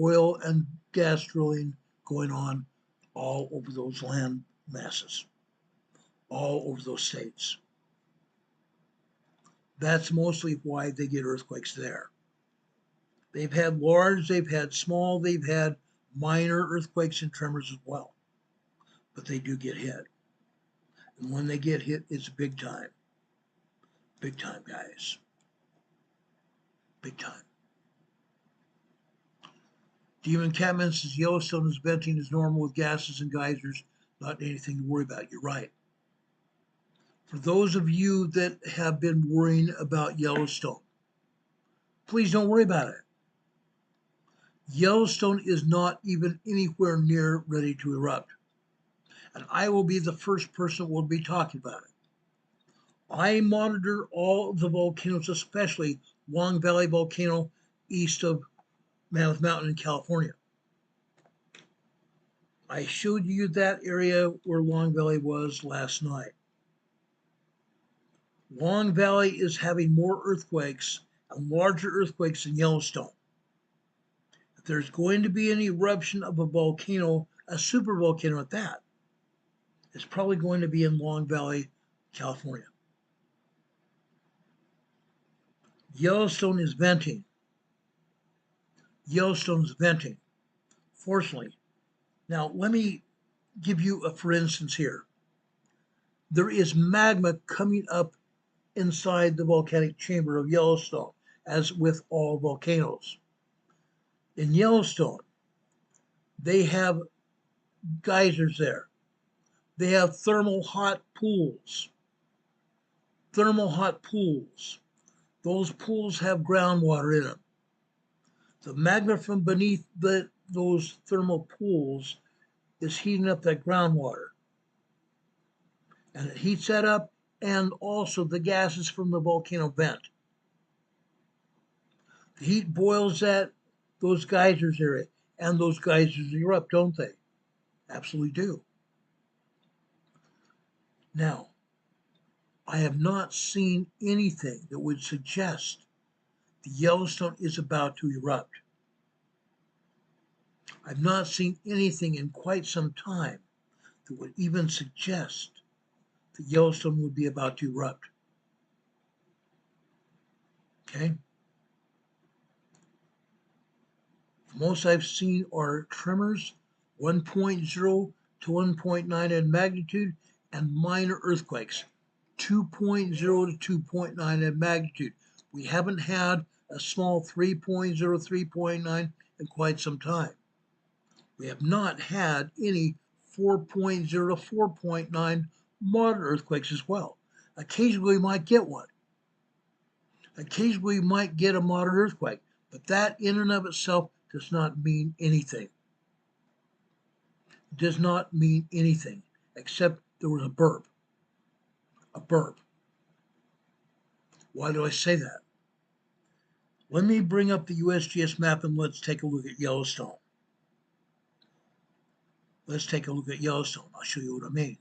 oil and gas drilling going on all over those land masses, all over those states. That's mostly why they get earthquakes there. They've had large, they've had small, they've had minor earthquakes and tremors as well. But they do get hit. And when they get hit, it's big time. Big time, guys. Big time. Demon Catman says Yellowstone is venting as normal with gases and geysers, not anything to worry about. You're right. For those of you that have been worrying about Yellowstone, please don't worry about it. Yellowstone is not even anywhere near ready to erupt. And I will be the first person who will be talking about it. I monitor all the volcanoes, especially Long Valley Volcano east of Mammoth Mountain in California. I showed you that area where Long Valley was last night. Long Valley is having more earthquakes and larger earthquakes than Yellowstone. If there's going to be an eruption of a volcano, a supervolcano at that, it's probably going to be in Long Valley, California. Yellowstone is venting. Yellowstone is venting, fortunately. Now, let me give you a for instance here. There is magma coming up inside the volcanic chamber of Yellowstone, as with all volcanoes. In Yellowstone, they have geysers there. They have thermal hot pools. Thermal hot pools. Those pools have groundwater in them. The magma from beneath those thermal pools is heating up that groundwater. And it heats that up, and also the gases from the volcano vent. The heat boils those geysers area, and those geysers erupt, don't they? Absolutely do. Now, I have not seen anything that would suggest the Yellowstone is about to erupt. I've not seen anything in quite some time that would even suggest that Yellowstone would be about to erupt. Okay? The most I've seen are tremors 1.0 to 1.9 in magnitude and minor earthquakes 2.0 to 2.9 in magnitude. We haven't had a small 3.0, 3.9 in quite some time. We have not had any 4.0 to 4.9 moderate earthquakes as well. Occasionally we might get one. Occasionally we might get a moderate earthquake, but that in and of itself does not mean anything. It does not mean anything except there was a burp. A burp. Why do I say that? Let me bring up the USGS map and let's take a look at Yellowstone. Let's take a look at Yellowstone. I'll show you what I mean.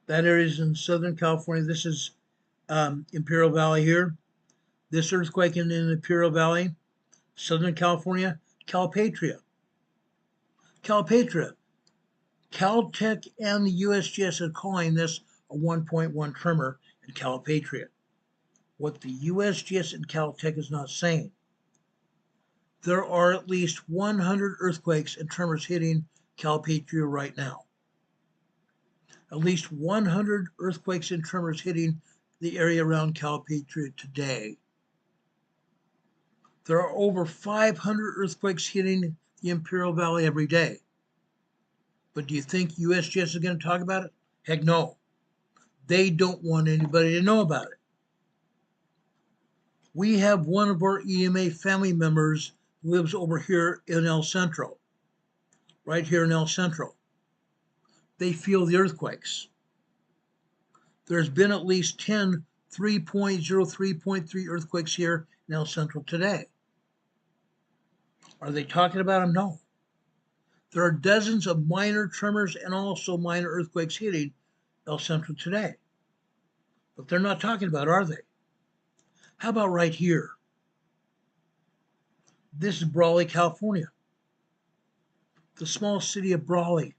That area is in Southern California. This is Imperial Valley here. This earthquake in Imperial Valley, Southern California, Calipatria. Calipatria. Caltech and the USGS are calling this a 1.1 tremor in Calipatria. What the USGS and Caltech is not saying. There are at least 100 earthquakes and tremors hitting Calipatria right now. At least 100 earthquakes and tremors hitting the area around Calipatria today. There are over 500 earthquakes hitting the Imperial Valley every day. But do you think USGS is going to talk about it? Heck no. They don't want anybody to know about it. We have one of our EMA family members who lives over here in El Centro. Right here in El Centro. They feel the earthquakes. There's been at least 10 3.0, 3.3 earthquakes here in El Centro today. Are they talking about them? No. There are dozens of minor tremors and also minor earthquakes hitting El Centro today. But they're not talking about, are they? How about right here? This is Brawley, California. The small city of Brawley.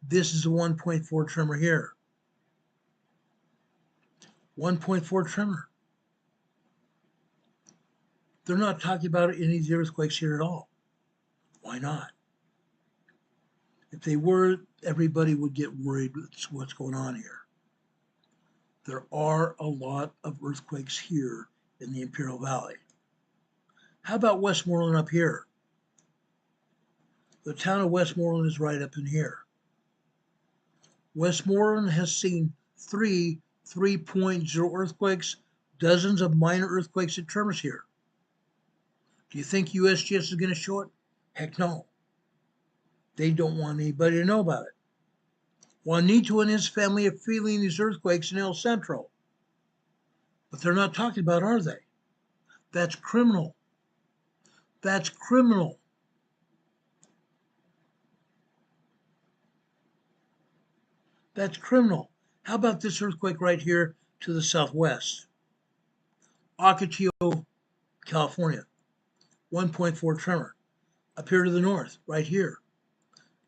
This is a 1.4 tremor here. 1.4 tremor. They're not talking about any of the earthquakes here at all. Why not? If they were, everybody would get worried with what's going on here. There are a lot of earthquakes here in the Imperial Valley. How about Westmoreland up here? The town of Westmoreland is right up in here. Westmoreland has seen 3.0 earthquakes, dozens of minor earthquakes and tremors here. Do you think USGS is going to show it? Heck no. They don't want anybody to know about it. Juanito and his family are feeling these earthquakes in El Centro. But they're not talking about, are they? That's criminal. That's criminal. That's criminal. How about this earthquake right here to the southwest? Ocotillo, California. 1.4 tremor. Up here to the north, right here.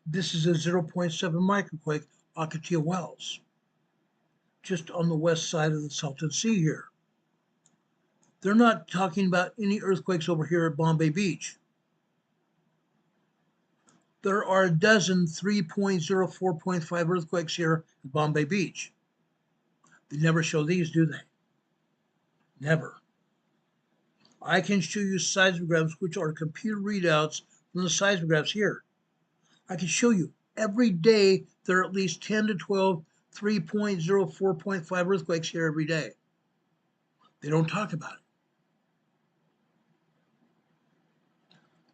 This is a 0.7 microquake, Ocotillo Wells. Just on the west side of the Salton Sea here. They're not talking about any earthquakes over here at Bombay Beach. There are a dozen 3.0, 4.5 earthquakes here at Bombay Beach. They never show these, do they? Never. I can show you seismographs, which are computer readouts from the seismographs here. I can show you every day there are at least 10 to 12 3.0, 4.5 earthquakes here every day. They don't talk about it.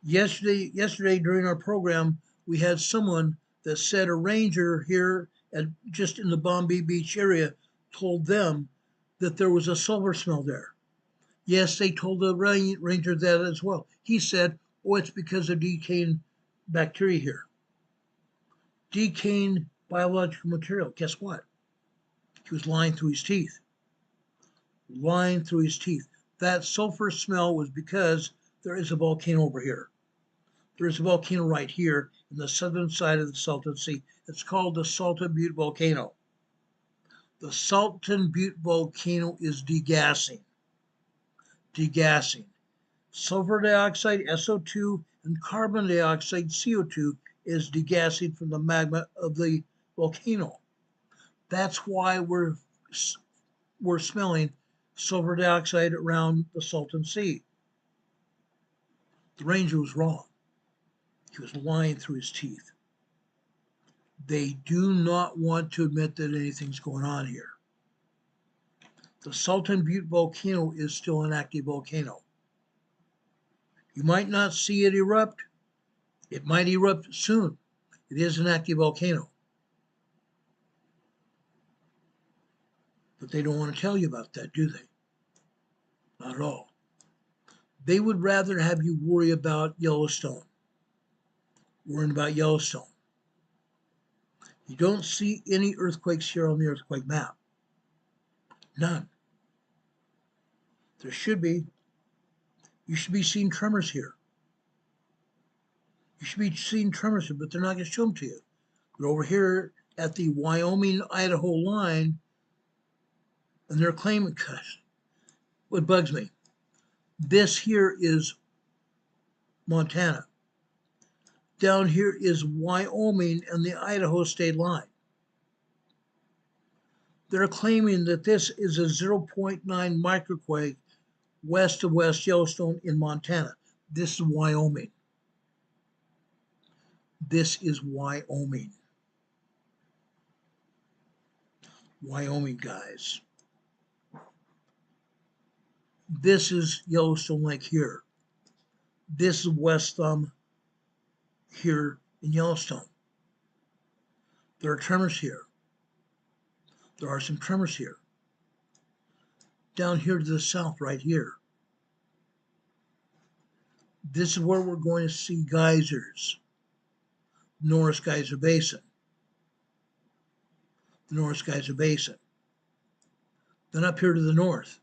Yesterday during our program, we had someone that said a ranger here just in the Bombay Beach area told them that there was a sulfur smell there. Yes, they told the ranger that as well. He said, oh, it's because of decaying bacteria here. Decaying biological material. Guess what? He was lying through his teeth. Lying through his teeth. That sulfur smell was because there is a volcano over here. There is a volcano right here in the southern side of the Salton Sea. It's called the Salton Butte Volcano. The Salton Butte Volcano is degassing. Degassing. Sulfur dioxide, SO2, and carbon dioxide, CO2, is degassing from the magma of the volcano. That's why we're smelling sulfur dioxide around the Salton Sea. The ranger was wrong. He was lying through his teeth. They do not want to admit that anything's going on here. The Salton Butte volcano is still an active volcano. You might not see it erupt. It might erupt soon. It is an active volcano. But they don't want to tell you about that, do they? Not at all. They would rather have you worry about Yellowstone. Worrying about Yellowstone. You don't see any earthquakes here on the earthquake map. None. There should be. You should be seeing tremors here. You should be seeing tremors here, but they're not going to show them to you. But over here at the Wyoming-Idaho line, and they're claiming, gosh, what bugs me, this here is Montana. Down here is Wyoming and the Idaho state line. They're claiming that this is a 0.9 microquake west of West Yellowstone in Montana. This is Wyoming. This is Wyoming. Wyoming, guys. This is Yellowstone Lake here. This is West Thumb here in Yellowstone. There are tremors here. There are some tremors here. Down here to the south, right here. This is where we're going to see geysers. Norris Geyser Basin. The Norris Geyser Basin. Then up here to the north.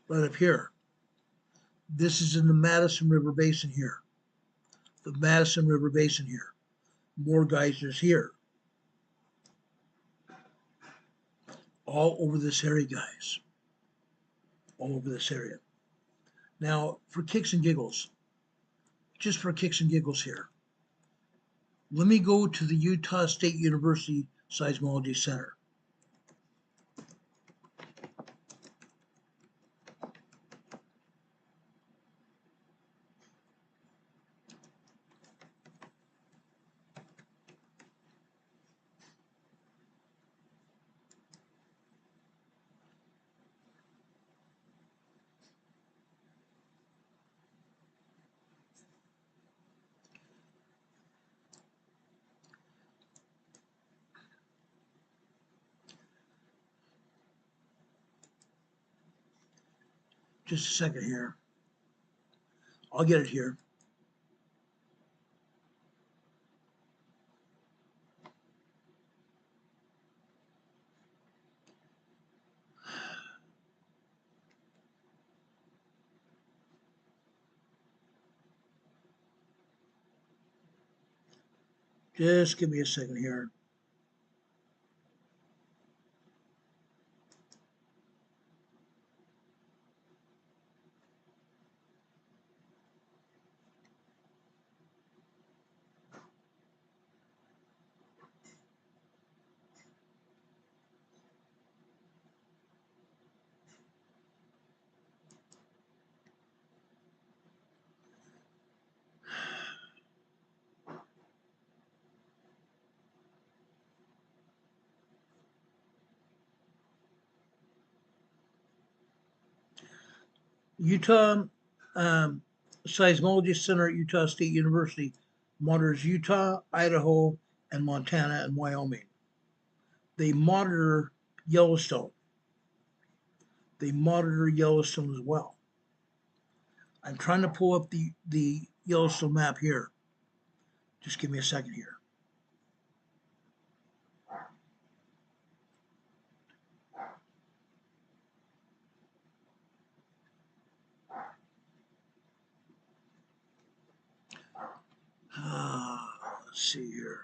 Right up here. This is in the Madison River Basin here. The Madison River Basin here. More geysers here. All over this area, guys. All over this area. Now, for kicks and giggles, just for kicks and giggles here, let me go to the Utah State University Seismology Center. Just a second here. I'll get it here. Just give me a second here. Utah Seismology Center at Utah State University monitors Utah, Idaho, and Montana and Wyoming. They monitor Yellowstone. They monitor Yellowstone as well. I'm trying to pull up the Yellowstone map here. Just give me a second here. Let's see here.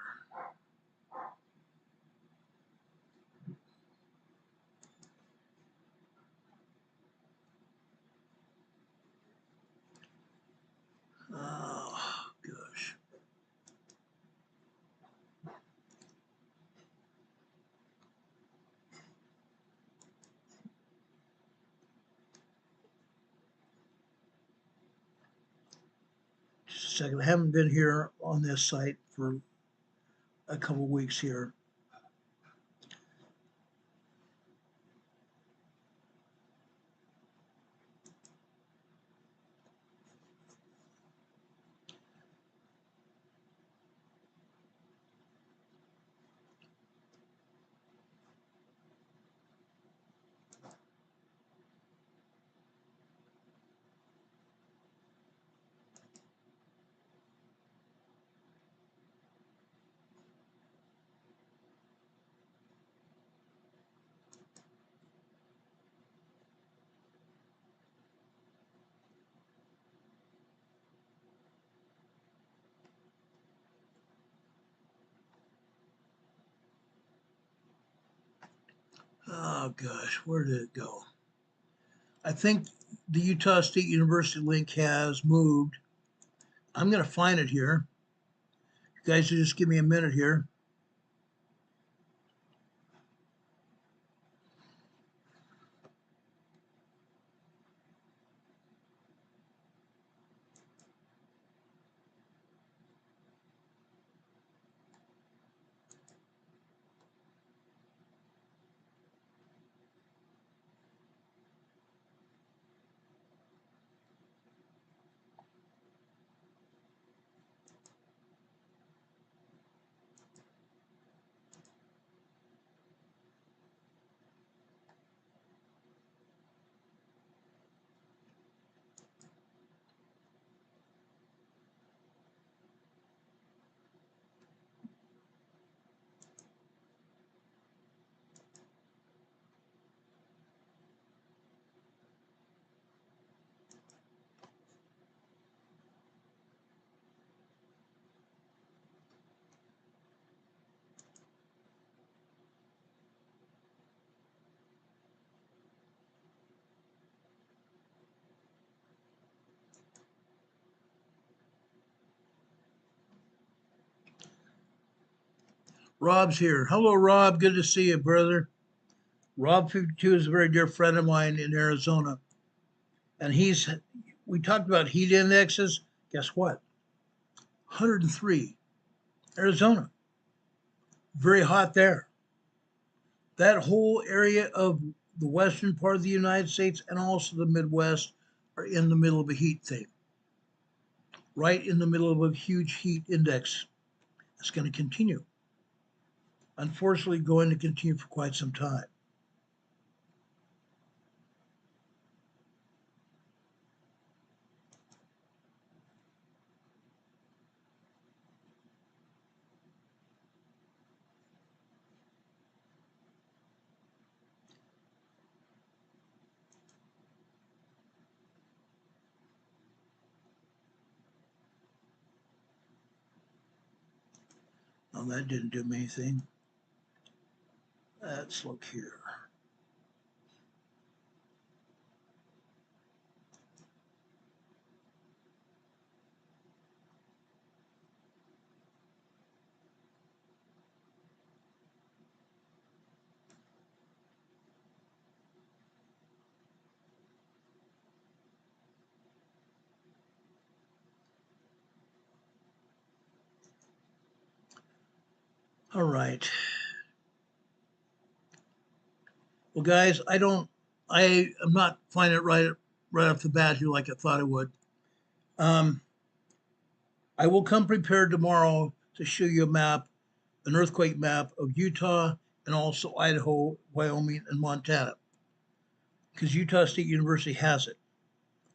Oh, gosh. Just a second. I haven't been here on this site for a couple weeks here. Oh gosh, where did it go? I think the Utah State University link has moved. I'm going to find it here. You guys just give me a minute here. Rob's here. Hello, Rob. Good to see you, brother. Rob 52 is a very dear friend of mine in Arizona. And we talked about heat indexes. Guess what? 103. Arizona. Very hot there. That whole area of the western part of the United States and also the Midwest are in the middle of a heat thing. Right in the middle of a huge heat index. It's going to continue. Unfortunately, going to continue for quite some time. Oh, that didn't do me anything. Let's look here. All right. Well, guys, I am not finding it right right off the bat here like I thought I would. I will come prepared tomorrow to show you a map, an earthquake map of Utah and also Idaho, Wyoming, and Montana. Because Utah State University has it.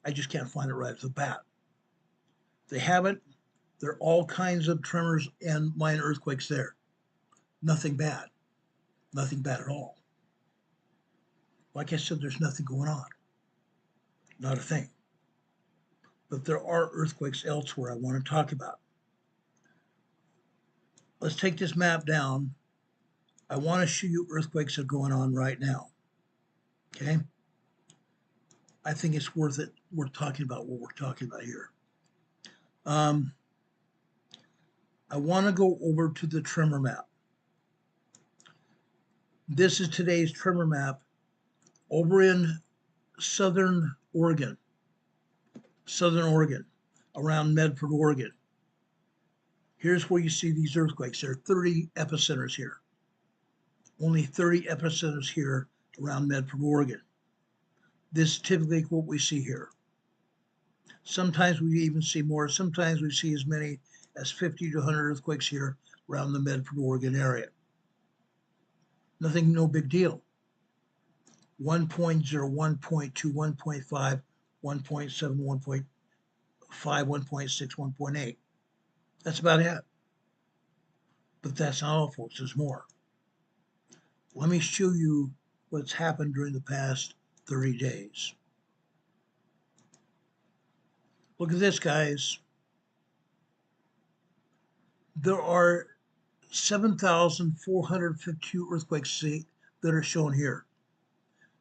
I just can't find it right off the bat. They have it. There are all kinds of tremors and minor earthquakes there. Nothing bad. Nothing bad at all. Like I said, there's nothing going on. Not a thing. But there are earthquakes elsewhere I want to talk about. Let's take this map down. I want to show you earthquakes that are going on right now. Okay? I think it's worth it. We're talking about what we're talking about here. I want to go over to the tremor map. This is today's tremor map over in southern Oregon, around Medford, Oregon. Here's where you see these earthquakes. There are 30 epicenters here. Only 30 epicenters here around Medford, Oregon. This is typically what we see here. Sometimes we even see more. Sometimes we see as many as 50 to 100 earthquakes here around the Medford, Oregon area. Nothing, no big deal. 1.0, 1.2, 1.5, 1.7, 1.5, 1.6, 1.8. That's about it. But that's not all, folks. There's more. Let me show you what's happened during the past 30 days. Look at this, guys. There are 7,452 earthquakes that are shown here.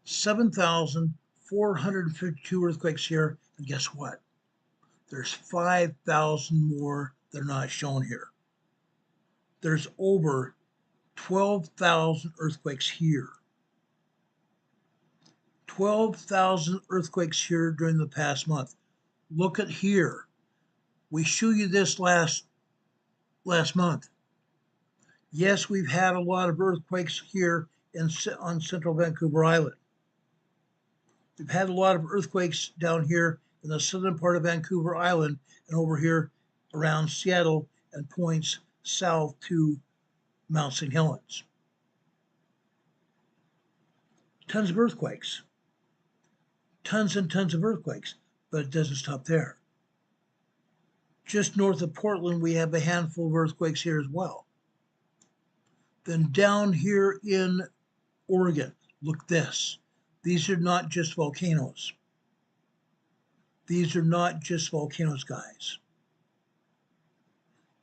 7,452 earthquakes here, and guess what? There's 5,000 more that are not shown here. There's over 12,000 earthquakes here. 12,000 earthquakes here during the past month. Look at here. We showed you this last month. Yes, we've had a lot of earthquakes here on central Vancouver Island. We've had a lot of earthquakes down here in the southern part of Vancouver Island and over here around Seattle and points south to Mount St. Helens. Tons of earthquakes. Tons and tons of earthquakes, but it doesn't stop there. Just north of Portland, we have a handful of earthquakes here as well. Then down here in Oregon, look this. These are not just volcanoes. These are not just volcanoes, guys.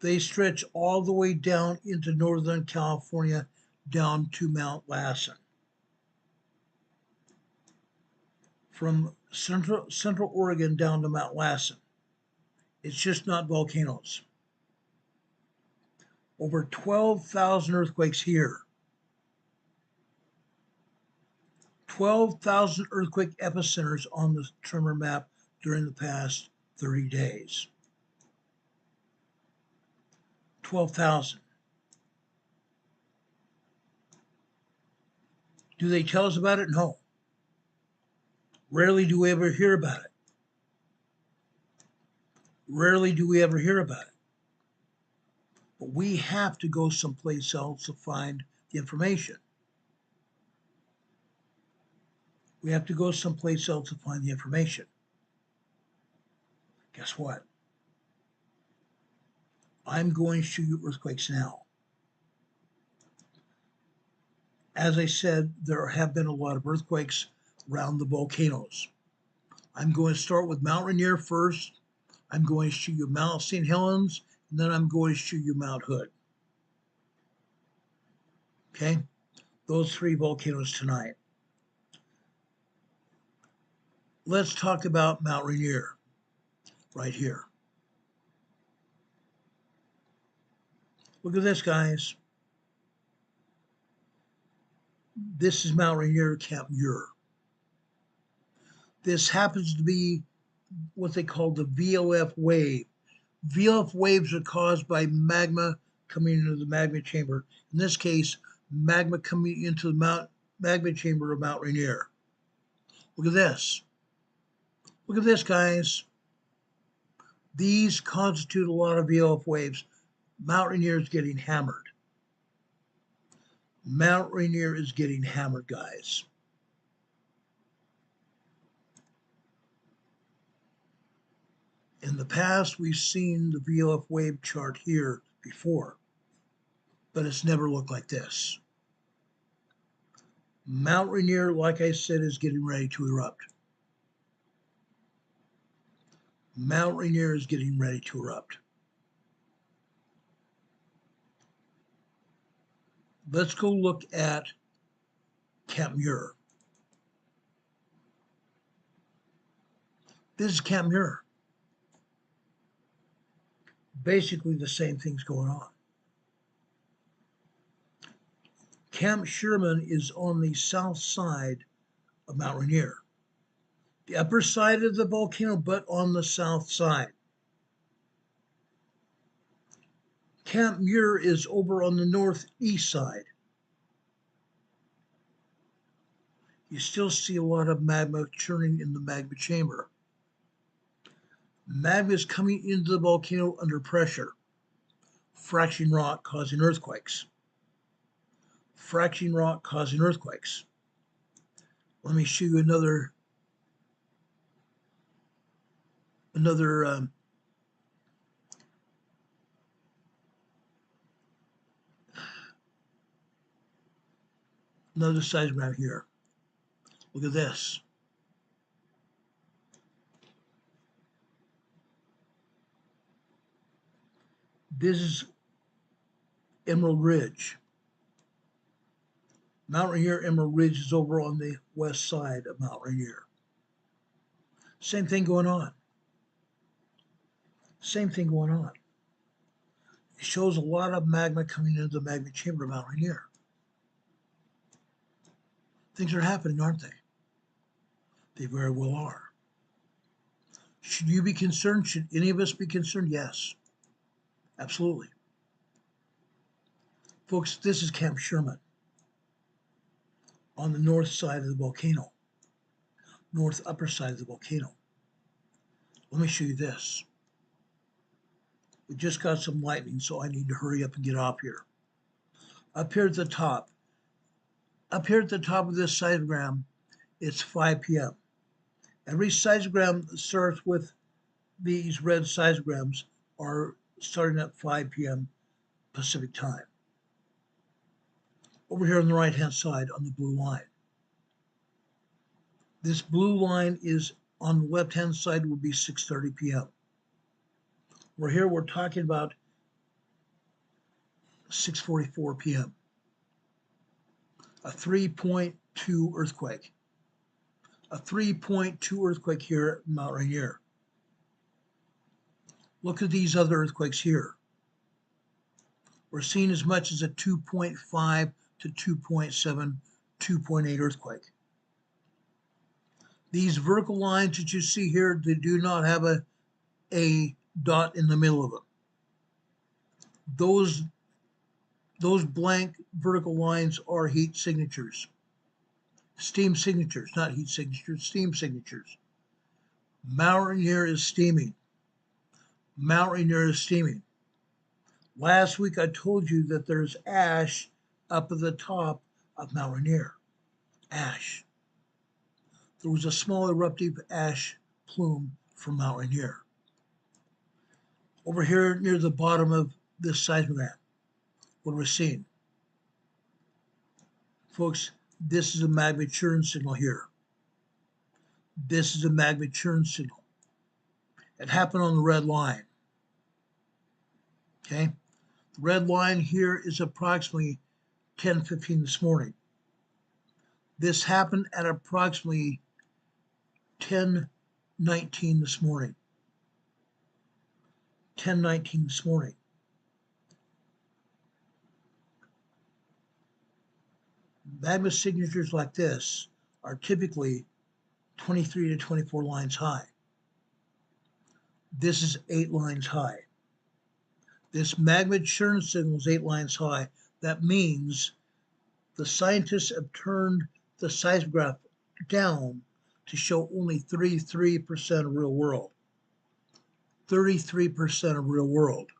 They stretch all the way down into Northern California, down to Mount Lassen. From Central Oregon down to Mount Lassen. It's just not volcanoes. Over 12,000 earthquakes here. 12,000 earthquake epicenters on the tremor map during the past 30 days. 12,000. Do they tell us about it? No. Rarely do we ever hear about it. Rarely do we ever hear about it. But we have to go someplace else to find the information. We have to go someplace else to find the information. Guess what? I'm going to show you earthquakes now. As I said, there have been a lot of earthquakes around the volcanoes. I'm going to start with Mount Rainier first. I'm going to show you Mount St. Helens, and then I'm going to show you Mount Hood. Okay? Those three volcanoes tonight. Let's talk about Mount Rainier right here. Look at this, guys. This is Mount Rainier, Camp Muir. This happens to be what they call the VOF wave. VOF waves are caused by magma coming into the magma chamber. In this case, magma coming into the magma chamber of Mount Rainier. Look at this. Look at this, guys. These constitute a lot of VOF waves. Mount Rainier is getting hammered. Mount Rainier is getting hammered, guys. In the past, we've seen the VOF wave chart here before, but it's never looked like this. Mount Rainier, like I said, is getting ready to erupt. Mount Rainier is getting ready to erupt. Let's go look at Camp Muir. This is Camp Muir. Basically the same thing's going on. Camp Sherman is on the south side of Mount Rainier. The upper side of the volcano, but on the south side. Camp Muir is over on the northeast side. You still see a lot of magma churning in the magma chamber. Magma is coming into the volcano under pressure. Fracturing rock causing earthquakes. Fracturing rock causing earthquakes. Let me show you another seismogram here. Look at this. This is Emerald Ridge. Mount Rainier, Emerald Ridge is over on the west side of Mount Rainier. Same thing going on. Same thing going on. It shows a lot of magma coming into the magma chamber of Mount Rainier. Things are happening, aren't they? They very well are. Should you be concerned? Should any of us be concerned? Yes, absolutely. Folks, this is Camp Sherman on the north side of the volcano, north upper side of the volcano. Let me show you this. We just got some lightning, so I need to hurry up and get off here. Up here at the top of this seismogram, it's 5 p.m. Every seismogram that starts with these red seismograms are starting at 5 p.m. Pacific time. Over here on the right-hand side on the blue line. This blue line is on the left-hand side would be 6:30 p.m. We're talking about 6:44 p.m. A 3.2 earthquake. A 3.2 earthquake here at Mount Rainier. Look at these other earthquakes here. We're seeing as much as a 2.5 to 2.7, 2.8 earthquake. These vertical lines that you see here, they do not have a dot in the middle of them. Those blank vertical lines are heat signatures. Steam signatures, not heat signatures, steam signatures. Mount Rainier is steaming. Mount Rainier is steaming. Last week I told you that there's ash up at the top of Mount Rainier. Ash. There was a small eruptive ash plume from Mount Rainier. Over here near the bottom of this seismogram, what we're seeing. Folks, this is a magma churn signal here. This is a magma churn signal. It happened on the red line. Okay? The red line here is approximately 10:15 this morning. This happened at approximately 10:19 this morning. 10:19 this morning. Magma signatures like this are typically 23 to 24 lines high. This is 8 lines high. This magma churn signal is 8 lines high. That means the scientists have turned the seismograph down to show only 33% of real world. 33% of real world.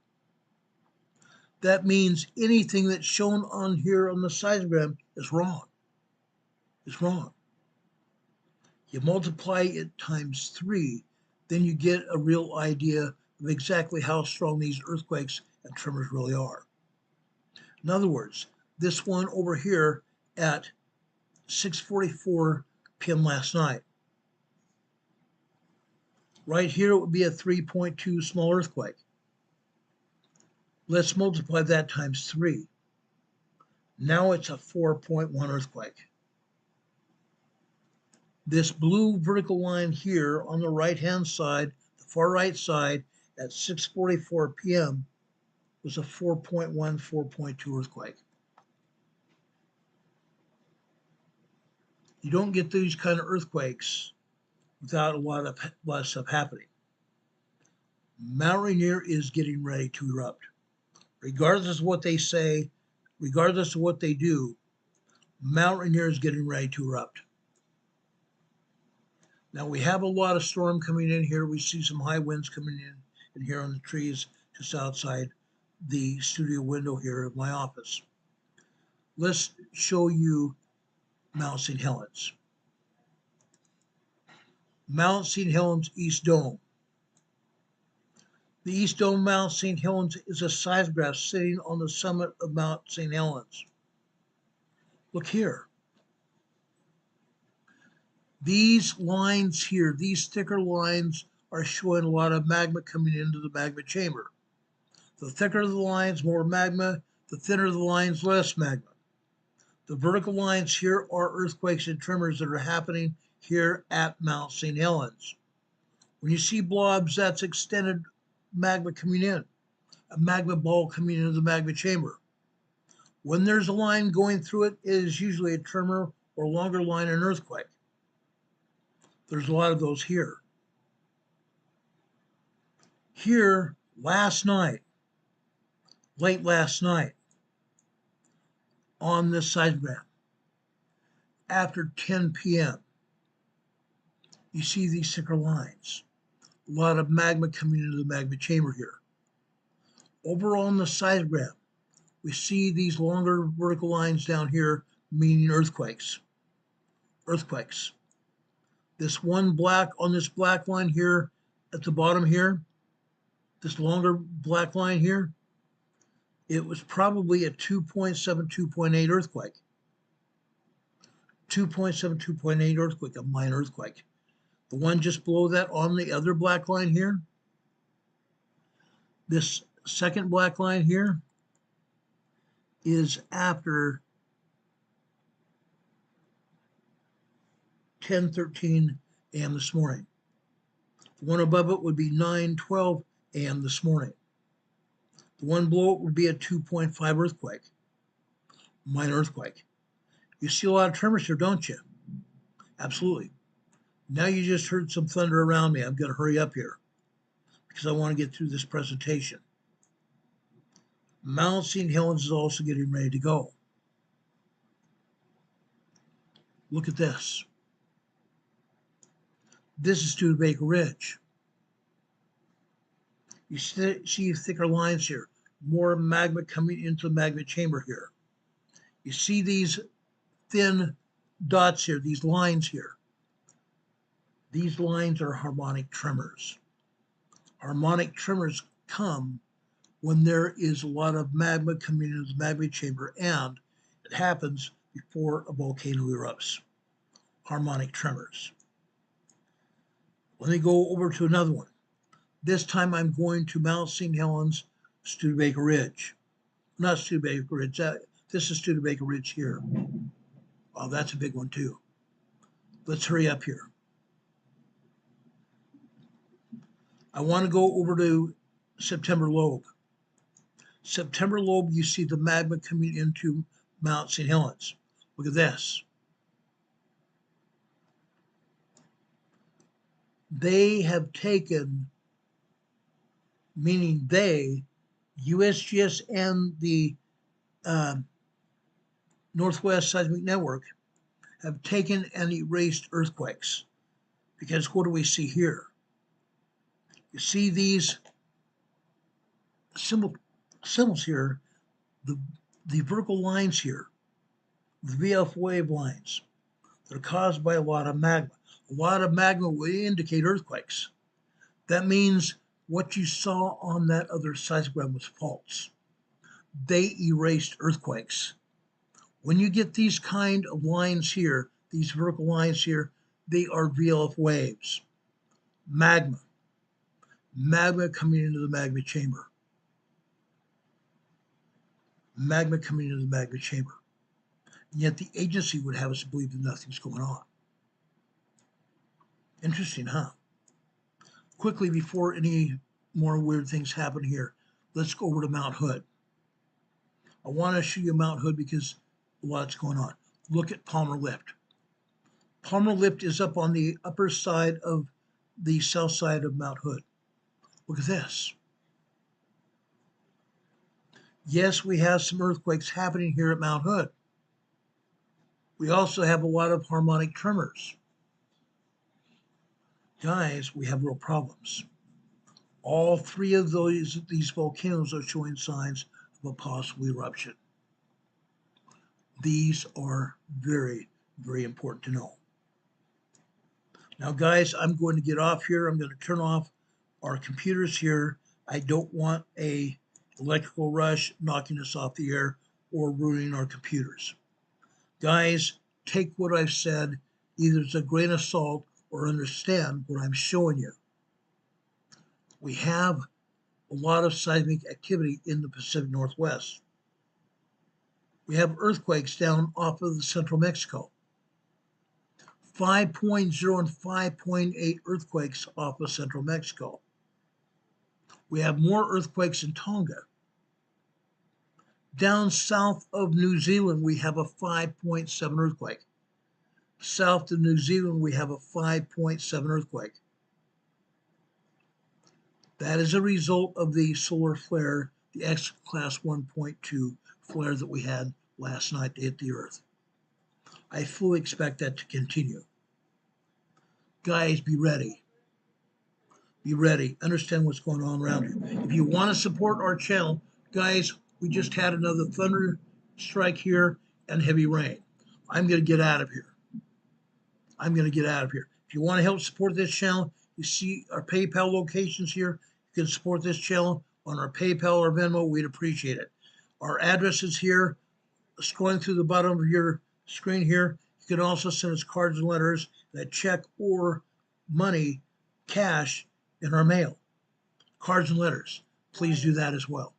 That means anything that's shown on here on the seismogram is wrong. It's wrong. You multiply it times 3, then you get a real idea of exactly how strong these earthquakes and tremors really are. In other words, this one over here at 6:44 p.m. last night, right here it would be a 3.2 small earthquake. Let's multiply that times 3. Now it's a 4.1 earthquake. This blue vertical line here on the right-hand side, the far right side, at 6:44 p.m. was a 4.1, 4.2 earthquake. You don't get these kind of earthquakes without a lot of stuff happening. Mount Rainier is getting ready to erupt. Regardless of what they say, regardless of what they do, Mount Rainier is getting ready to erupt. Now we have a lot of storm coming in here. We see some high winds coming in here on the trees just outside the studio window here of my office. Let's show you Mount St. Helens. Mount St. Helens East Dome. The East Dome Mount St. Helens is a seismograph sitting on the summit of Mount St. Helens. Look here. These lines here, these thicker lines are showing a lot of magma coming into the magma chamber. The thicker the lines, more magma. The thinner the lines, less magma. The vertical lines here are earthquakes and tremors that are happening here at Mount St. Helens. When you see blobs, that's extended magma coming in, a magma ball coming into the magma chamber. When there's a line going through it, it is usually a tremor or longer line, an earthquake. There's a lot of those here. Here, last night, late last night, on this seismogram, after 10 p.m., you see these thicker lines. A lot of magma coming into the magma chamber here. Over on the seismogram, we see these longer vertical lines down here, meaning earthquakes. Earthquakes. This one black, on this black line here at the bottom here, this longer black line here, it was probably a 2.7, 2.8 earthquake. 2.7, 2.8 earthquake, a minor earthquake. The one just below that on the other black line here, this second black line here is after 10:13 a.m. this morning. The one above it would be 9:12 a.m. this morning. The one below it would be a 2.5 earthquake, minor earthquake. You see a lot of tremors here, don't you? Absolutely. Now you just heard some thunder around me. I'm going to hurry up here because I want to get through this presentation. Mount St. Helens is also getting ready to go. Look at this. This is Studebaker Ridge. You see thicker lines here, more magma coming into the magma chamber here. You see these thin dots here, these lines here. These lines are harmonic tremors. Harmonic tremors come when there is a lot of magma coming into the magma chamber, and it happens before a volcano erupts. Harmonic tremors. Let me go over to another one. This time I'm going to Mount St. Helens, Studebaker Ridge. Not Studebaker Ridge, this is Studebaker Ridge here. Oh, that's a big one too. Let's hurry up here. I want to go over to September Lobe. September Lobe, you see the magma coming into Mount St. Helens. Look at this. They have taken, meaning they, USGS and the Northwest Seismic Network, have taken and erased earthquakes. Because what do we see here? You see these symbols here, the vertical lines here, the VF wave lines that are caused by a lot of magma. A lot of magma will indicate earthquakes. That means what you saw on that other seismogram was false. They erased earthquakes. When you get these kind of lines here, these vertical lines here, they are VLF waves. Magma coming into the magma chamber. Magma coming into the magma chamber. And yet the agency would have us believe that nothing's going on. Interesting, huh? Quickly, before any more weird things happen here, let's go over to Mount Hood. I want to show you Mount Hood because a lot's going on. Look at Palmer Lift. Palmer Lift is up on the upper side of the south side of Mount Hood. Look at this. Yes, we have some earthquakes happening here at Mount Hood. We also have a lot of harmonic tremors. Guys, we have real problems. All three of these volcanoes are showing signs of a possible eruption. These are very, very important to know. Now, guys, I'm going to get off here. I'm going to turn off our computers here. I don't want a electrical rush knocking us off the air or ruining our computers. Guys, take what I've said either as a grain of salt or understand what I'm showing you. We have a lot of seismic activity in the Pacific Northwest. We have earthquakes down off of the central Mexico. 5.0 and 5.8 earthquakes off of central Mexico. We have more earthquakes in Tonga. Down south of New Zealand, we have a 5.7 earthquake. South of New Zealand, we have a 5.7 earthquake. That is a result of the solar flare, the X class 1.2 flare that we had last night to hit the Earth. I fully expect that to continue. Guys, be ready. Be ready. Understand what's going on around you. If you want to support our channel, guys, we just had another thunder strike here and heavy rain. I'm going to get out of here. If you want to help support this channel, you see our PayPal locations here. You can support this channel on our PayPal or Venmo. We'd appreciate it. Our address is here, scrolling through the bottom of your screen here. You can also send us cards and letters, that check or money, cash in our mail. Cards and letters. Please do that as well.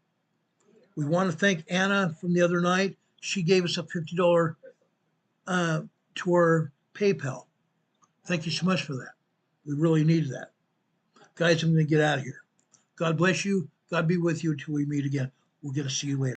We want to thank Anna from the other night. She gave us a $50 to our PayPal. Thank you so much for that. We really needed that. Guys, I'm going to get out of here. God bless you. God be with you until we meet again. We're going to see you later.